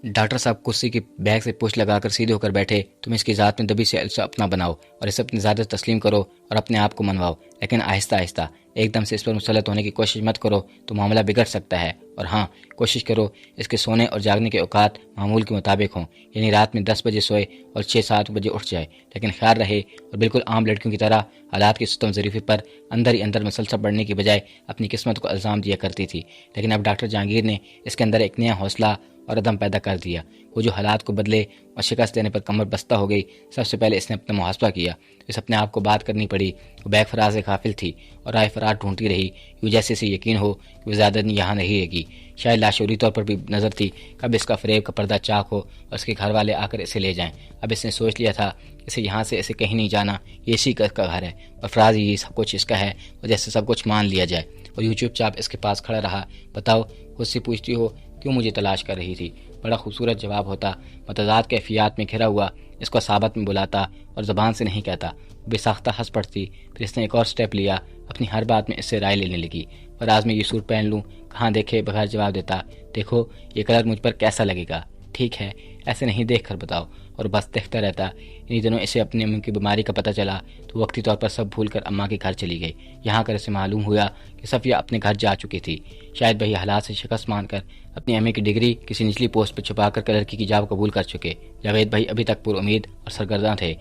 ڈاکٹر صاحب کرسی کی بیگ سے پوچھ لگا کر سیدھے ہو کر بیٹھے، تم اس کی ذات میں دبی سے اسے اپنا بناؤ اور اسے اپنی ذات تسلیم کرو اور اپنے آپ کو منواؤ، لیکن آہستہ آہستہ، ایک دم سے اس پر مسلط ہونے کی کوشش مت کرو تو معاملہ بگڑ سکتا ہے۔ اور ہاں، کوشش کرو اس کے سونے اور جاگنے کے اوقات معمول کے مطابق ہوں، یعنی رات میں 10 بجے سوئے اور 6-7 بجے اٹھ جائے، لیکن خیال رہے اور بالکل عام لڑکیوں کی طرح حالات کی ستم ظریفی پر اندر ہی اندر مسلسل بڑھنے کی بجائے اپنی قسمت کو الزام دیا کرتی تھی۔ لیکن اب ڈاکٹر جہانگیر نے اس کے اندر ایک نیا حوصلہ اور عدم پیدا کر دیا۔ وہ جو حالات کو بدلے اور شکست دینے پر کمر بستہ ہو گئی، سب سے پہلے اس نے اپنا محاسبہ کیا۔ اس اپنے آپ کو بات کرنی پڑی۔ وہ بیک فراز سے غافل تھی اور رائے فرار ڈھونڈتی رہی، یوں جیسے اسے یقین ہو کہ وہ زیادہ دن یہاں نہیں رہے گی۔ شاید لاشعوری طور پر بھی نظر تھی کب اس کا فریب کا پردہ چاک ہو اور اس کے گھر والے آ کر اسے لے جائیں۔ اب اس نے سوچ لیا تھا کہ اسے یہاں سے اسے کہیں نہیں جانا، یہ اسی کا گھر ہے اور فراز یہ سب کچھ اس کا ہے اور جیسے سب کچھ مان لیا جائے۔ اور یوں چپ چاپ اس کے پاس کھڑا رہا۔ بتاؤ، خود سے پوچھتی ہو کیوں مجھے تلاش کر رہی تھی؟ بڑا خوبصورت جواب ہوتا، متضاد کیفیات میں گھرا ہوا، اس کو ثابت میں بلاتا اور زبان سے نہیں کہتا۔ بے ساختہ ہنس پڑتی۔ پھر اس نے ایک اور سٹیپ لیا، اپنی ہر بات میں اس سے رائے لینے لگی۔ فراز میں یہ سوٹ پہن لوں، کہاں دیکھے بغیر جواب دیتا، دیکھو یہ کلر مجھ پر کیسا لگے گا، ٹھیک ہے، ایسے نہیں دیکھ کر بتاؤ، اور بس دیکھتا رہتا۔ انہی دنوں اسے اپنی امی کی بیماری کا پتہ چلا تو وقتی طور پر سب بھول کر اماں کے گھر چلی گئی۔ یہاں کر اسے معلوم ہوا کہ صفیہ اپنے گھر جا چکی تھی۔ شاید وہی حالات سے شکست مان کر اپنی امی کی ڈگری کسی نچلی پوسٹ پر چھپا کر لڑکی کی جاب قبول کر چکے۔ جاوید بھائی ابھی تک پر امید اور سرگرداں تھے۔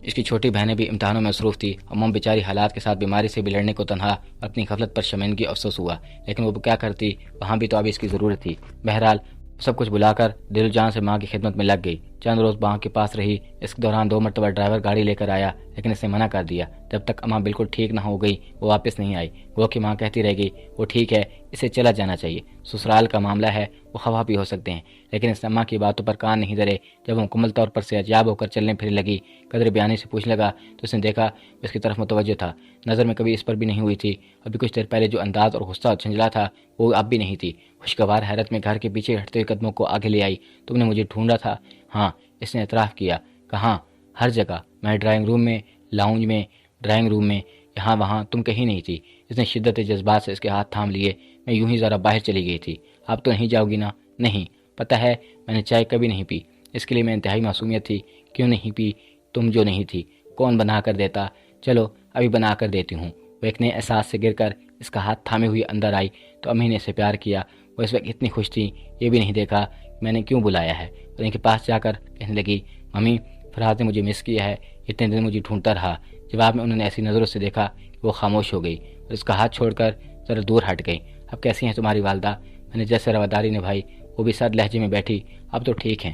اس کی چھوٹی بہنیں بھی امتحانوں میں مصروف تھی۔ امم بیچاری حالات کے ساتھ بیماری سے بھی لڑنے کو تنہا اور اپنی غفلت پر شرمندگی افسوس ہوا، لیکن وہ کیا کرتی، وہاں بھی تو اب اس کی ضرورت تھی۔ بہرحال سب کچھ بلا کر دل جان سے ماں کی خدمت میں لگ گئی۔ چند روز ماں کے پاس رہی۔ اس کے دوران 2 مرتبہ ڈرائیور گاڑی لے کر آیا، لیکن اس نے منع کر دیا۔ جب تک اماں بالکل ٹھیک نہ ہو گئی وہ واپس نہیں آئی۔ وہ کہ ماں کہتی رہ گئی وہ ٹھیک ہے، اسے چلا جانا چاہیے، سسرال کا معاملہ ہے، وہ خفا بھی ہو سکتے ہیں، لیکن اس اماں کی باتوں پر کان نہیں دھرے۔ جب وہ مکمل طور پر صحتیاب ہو کر چلنے پھرنے لگی، قدر بیانی سے پوچھنے لگا تو اس نے دیکھا وہ اس کی طرف متوجہ تھا۔ نظر میں کبھی اس پر بھی نہیں ہوئی تھی۔ ابھی کچھ دیر پہلے جو انداز اور غصہ جھنجھلا تھا وہ اب بھی نہیں تھی۔ خوشگوار حیرت میں گھر کے پیچھے ہٹتے ہوئے قدموں کو آگے لے آئی۔ تم نے مجھے ڈھونڈا تھا؟ ہاں، اس نے اعتراف کیا۔ کہاں؟ ہر جگہ، میں ڈرائنگ روم میں، لاؤنج میں، ڈرائنگ روم میں، یہاں وہاں، تم کہیں نہیں تھی۔ اس نے شدت جذبات سے اس کے ہاتھ تھام لیے۔ میں یوں ہی ذرا باہر چلی گئی تھی۔ اب تو نہیں جاؤ گی نا؟ نہیں، پتہ ہے میں نے چائے کبھی نہیں پی، اس کے لیے میں انتہائی معصومیت تھی۔ کیوں نہیں پی؟ تم جو نہیں تھی کون بنا کر دیتا؟ چلو ابھی بنا کر دیتی ہوں۔ وہ ایک نئے احساس سے گر کر اس کا ہاتھ تھامے ہوئے اندر آئی تو امی نے اسے پیار کیا۔ وہ اس وقت اتنی خوش تھی یہ بھی نہیں دیکھا میں نے کیوں بلایا ہے۔ اور ان کے پاس جا کر کہنے لگی، ممی، فراز نے مجھے مس کیا ہے، اتنے دن مجھے ڈھونڈتا رہا۔ جواب میں انہوں نے ایسی نظروں سے دیکھا کہ وہ خاموش ہو گئی اور اس کا ہاتھ چھوڑ کر ذرا دور ہٹ گئی۔ اب کیسی ہیں تمہاری والدہ؟ میں نے جیسے رواداری نبھائی۔ وہ بھی سرد لہجے میں بیٹھی، اب تو ٹھیک ہیں۔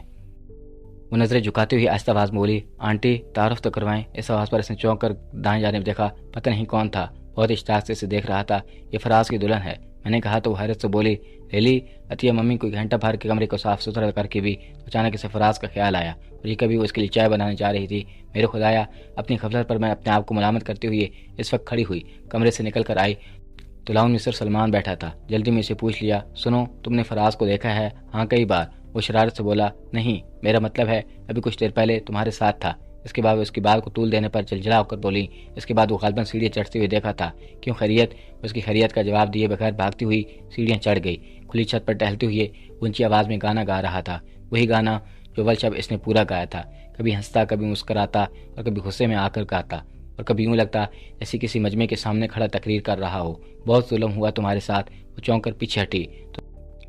وہ نظریں جھکاتے ہوئے آہستہ آواز بولی، آنٹی تعارف تو کروائیں۔ اس آواز پر اس نے چونک کر دائیں جانب دیکھا، پتہ نہیں کون تھا، بہت اشتیاق سے اسے دیکھ رہا تھا۔ یہ فراز کی دلہن ہے، میں نے کہا تو وہ حیرت سے بولی، ریلی؟ عطیہ ممی کوئی گھنٹہ بھر کے کمرے کو صاف ستھرا کر کے بھی اچانک اسے فراز کا خیال آیا اور یہ کبھی وہ اس کے لیے چائے بنانے جا رہی تھی۔ میرے خدایا، اپنی غفلت پر میں اپنے آپ کو ملامت کرتے ہوئے اس وقت کھڑی ہوئی، کمرے سے نکل کر آئی تو لاؤنج میں صرف سلمان بیٹھا تھا۔ جلدی میں اسے پوچھ لیا، سنو، تم نے فراز کو دیکھا ہے؟ ہاں، کئی بار۔ وہ شرارت سے بولا، نہیں، میرا مطلب ہے ابھی کچھ دیر پہلے تمہارے ساتھ تھا۔ اس کے بعد وہ اس کی بات کو طول دینے پر جلجلا ہو کر بولی، اس کے بعد وہ غالباً سیڑھیاں چڑھتے ہوئے دیکھا تھا۔ کیوں، خیریت؟ اس کی خیریت کا جواب دیے بغیر بھاگتی ہوئی سیڑھیاں چڑھ گئی۔ کھلی چھت پر ٹہلتے ہوئے اونچی آواز میں گانا گا رہا تھا، وہی گانا جو ول شب اس نے پورا گایا تھا۔ کبھی ہنستا، کبھی مسکراتا اور کبھی غصے میں آ کر گاتا، اور کبھی یوں لگتا جیسے کسی مجمع کے سامنے کھڑا تقریر کر رہا ہو۔ بہت ظلم ہوا تمہارے ساتھ۔ وہ چونک کر پیچھے ہٹی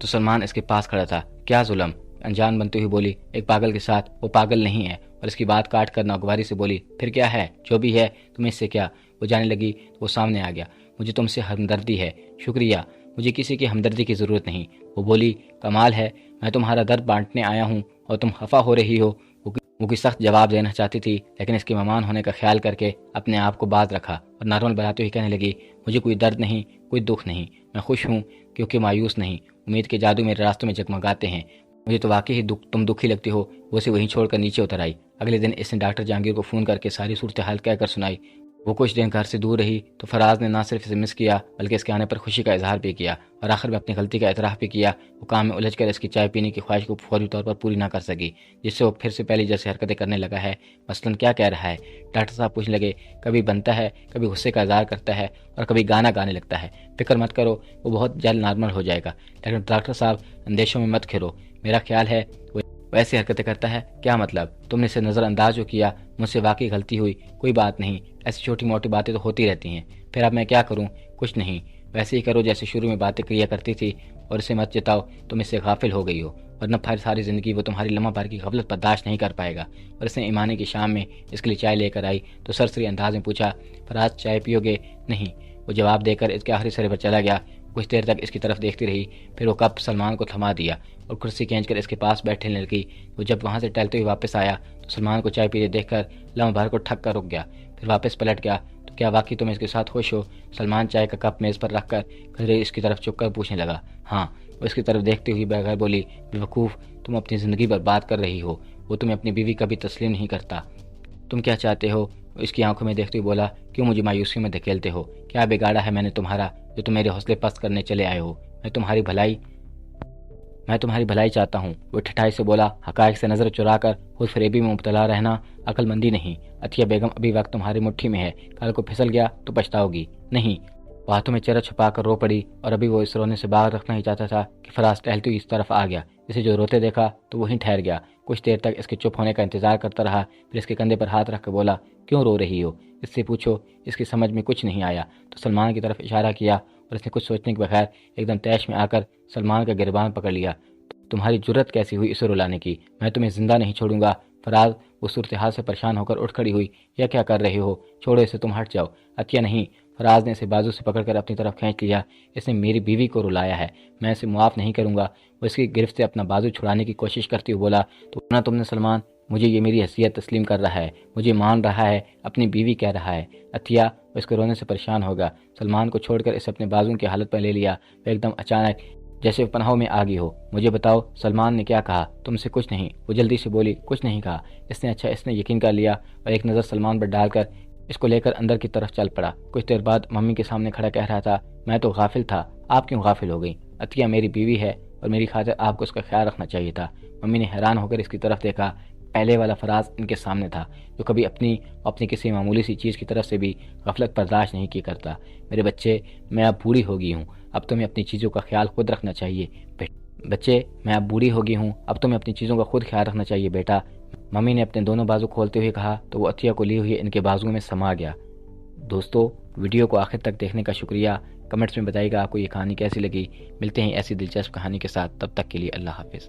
تو سلمان اس کے پاس کھڑا تھا۔ کیا ظلم؟ انجان بنتے ہوئے بولی، ایک پاگل کے ساتھ۔ وہ پاگل نہیں ہے۔ اور اس کی بات کاٹ کر ناگواری سے بولی، پھر کیا ہے؟ جو بھی ہے، تمہیں اس سے کیا؟ وہ جانے لگی تو وہ سامنے آ گیا، مجھے تم سے ہمدردی ہے۔ شکریہ، مجھے کسی کی ہمدردی کی ضرورت نہیں۔ وہ بولی، کمال ہے، میں تمہارا درد بانٹنے آیا ہوں اور تم خفا ہو رہی ہو۔ وہ کوئی سخت جواب دینا چاہتی تھی لیکن اس کے مہمان ہونے کا خیال کر کے اپنے آپ کو باز رکھا اور نارمل بناتے ہوئے کہنے لگی، مجھے کوئی درد نہیں، کوئی دکھ نہیں، میں خوش ہوں کیونکہ مایوس نہیں۔ امید کے جادو میرے راستوں میں جگمگاتے ہیں۔ مجھے تو واقعی تم دکھی لگتی ہو۔ وہ اسے وہیں چھوڑ کر نیچے اتر آئی۔ اگلے دن اس نے ڈاکٹر جہانگیر کو فون کر کے ساری صورتحال کہہ کر سنائی۔ وہ کچھ دن گھر سے دور رہی تو فراز نے نہ صرف اسے مس کیا بلکہ اس کے آنے پر خوشی کا اظہار بھی کیا اور آخر میں اپنی غلطی کا اعتراف بھی کیا۔ وہ کام میں الجھ کر اس کی چائے پینے کی خواہش کو فوری طور پر پوری نہ کر سکی، جس سے وہ پھر سے پہلی جیسے حرکتیں کرنے لگا ہے۔ مثلاً کیا کہہ رہا ہے؟ ڈاکٹر صاحب پوچھنے لگے۔ کبھی بنتا ہے، کبھی غصے کا اظہار کرتا ہے اور کبھی گانا گانے لگتا ہے۔ فکر مت کرو، وہ بہت جلد نارمل ہو جائے گا۔ لیکن ڈاکٹر صاحب، اندیشوں میں مت گھرو، میرا خیال ہے وہ ایسی حرکتیں کرتا ہے۔ کیا مطلب؟ تم نے اسے نظر انداز جو کیا، مجھ سے واقعی غلطی ہوئی۔ کوئی بات نہیں، ایسی چھوٹی موٹی باتیں تو ہوتی رہتی ہیں۔ پھر اب میں کیا کروں؟ کچھ نہیں، ویسے ہی کرو جیسے شروع میں باتیں کیا کرتی تھی، اور اسے مت جتاؤ تم اس سے غافل ہو گئی ہو، ورنہ پھر ساری زندگی وہ تمہاری لمحہ بھر کی غفلت برداشت نہیں کر پائے گا۔ اور اس نے ایمانے کی شام میں اس کے لیے چائے لے کر آئی تو سرسری انداز میں پوچھا، فراز چائے پیو گے؟ نہیں، وہ جواب دے کر اس کے آخری سرے پر چلا گیا۔ کچھ دیر تک اس کی طرف دیکھتی رہی، پھر وہ کپ سلمان کو تھما دیا اور کرسی کھینچ کر اس کے پاس بیٹھنے لگی۔ وہ جب وہاں سے ٹہلتے ہوئے واپس آیا تو سلمان کو چائے پیتے دیکھ کر لمحہ بھر کو ٹھک کر رک گیا، پھر واپس پلٹ گیا۔ تو کیا واقعی تم اس کے ساتھ خوش ہو؟ سلمان چائے کا کپ میز پر رکھ کر کھڑے اس کی طرف چک کر پوچھنے لگا۔ ہاں، وہ اس کی طرف دیکھتے ہوئی بغیر بولی۔ بیوقوف، تم اپنی زندگی برباد کر رہی ہو، وہ تمہیں اپنی بیوی کبھی تسلیم نہیں کرتا۔ تم کیا چاہتے ہو؟ وہ اس کی آنکھوں میں دیکھتے ہوئے بولا۔ کیوں مجھے مایوسی میں دھکیلتے ہو؟ کیا بگاڑا ہے میں نے تمہارا جو تم میرے حوصلے پست کرنے چلے آئے ہو؟ میں تمہاری بھلائی چاہتا ہوں، وہ ٹھٹائی سے بولا۔ حقائق سے نظر چرا کر خود فریبی میں مبتلا رہنا عقل مندی نہیں۔ عطیہ بیگم ابھی وقت تمہاری مٹھی میں ہے، کل کو پھسل گیا تو پچھتاؤ گی۔ نہیں، وہ ہاتھوں میں چہرہ چھپا کر رو پڑی، اور ابھی وہ اس رونے سے باغ رکھنا ہی چاہتا تھا کہ فراز ٹہلتے ہوئی اس طرف آ گیا۔ اسے جو روتے دیکھا تو وہیں ٹھہر گیا، کچھ دیر تک اس کے چپ ہونے کا انتظار کرتا رہا، پھر اس کے کندھے پر ہاتھ رکھ کے بولا۔ کیوں رو رہی ہو؟ اس سے پوچھو۔ اس کی سمجھ میں کچھ نہیں آیا تو سلمان کی طرف اشارہ کیا، اور اس نے کچھ سوچنے کے بغیر ایک دم تیش میں آ کر سلمان کا گریبان پکڑ لیا۔ تمہاری جرت کیسی ہوئی اسے رلانے کی؟ میں تمہیں زندہ نہیں چھوڑوں گا۔ فراز وہ صورتحال سے پریشان ہو کر اٹھ کھڑی ہوئی۔ یہ کیا کر رہے ہو؟ چھوڑو اسے، تم ہٹ جاؤ۔ عطیہ نہیں، فراز نے اسے بازو سے پکڑ کر اپنی طرف کھینچ لیا۔ اس نے میری بیوی کو رلایا ہے، میں اسے معاف نہیں کروں گا۔ وہ اس کی گرفت سے اپنا بازو چھڑانے کی کوشش کرتے ہوئے بولا۔ تو نہ تم نے سلمان، مجھے یہ میری حیثیت تسلیم کر رہا ہے، مجھے مان رہا ہے، اپنی بیوی کہہ رہا ہے۔ عطیہ وہ اس کے رونے سے پریشان ہوگا، سلمان کو چھوڑ کر اسے اپنے بازو کی حالت پر لے لیا۔ وہ ایک دم اچانک جیسے پناہوں میں آگی ہو۔ مجھے بتاؤ سلمان نے کیا کہا؟ تم سے کچھ نہیں، وہ جلدی سے بولی۔ کچھ نہیں کہا۔ اس نے یقین کر لیا اور ایک نظر سلمان پر ڈال کر اس کو لے کر اندر کی طرف چل پڑا۔ کچھ دیر بعد ممی کے سامنے کھڑا کہہ رہا تھا، میں تو غافل تھا، آپ کیوں غافل ہو گئی؟ عطیہ میری بیوی ہے اور میری خاطر آپ کو اس کا خیال رکھنا چاہیے تھا۔ ممی نے حیران ہو کر اس کی طرف دیکھا۔ پہلے والا فراز ان کے سامنے تھا جو کبھی اپنی کسی معمولی سی چیز کی طرف سے بھی غفلت برداشت نہیں کی کرتا۔ میرے بچے، میں اب بوڑھی ہو گئی ہوں، اب تمہیں اپنی چیزوں کا خیال خود رکھنا چاہیے۔ بچے، میں اب بوڑھی ہو گئی ہوں، اب تمہیں اپنی چیزوں کا خود خیال رکھنا چاہیے بیٹا۔ ممی نے اپنے دونوں بازو کھولتے ہوئے کہا تو وہ عطیہ کو لیے ہوئے ان کے بازو میں سما گیا۔ دوستو، ویڈیو کو آخر تک دیکھنے کا شکریہ۔ کمنٹس میں بتائیے گا آپ کو یہ کہانی کیسی لگی۔ ملتے ہیں ایسی دلچسپ کہانی کے ساتھ، تب تک کے لیے اللہ حافظ۔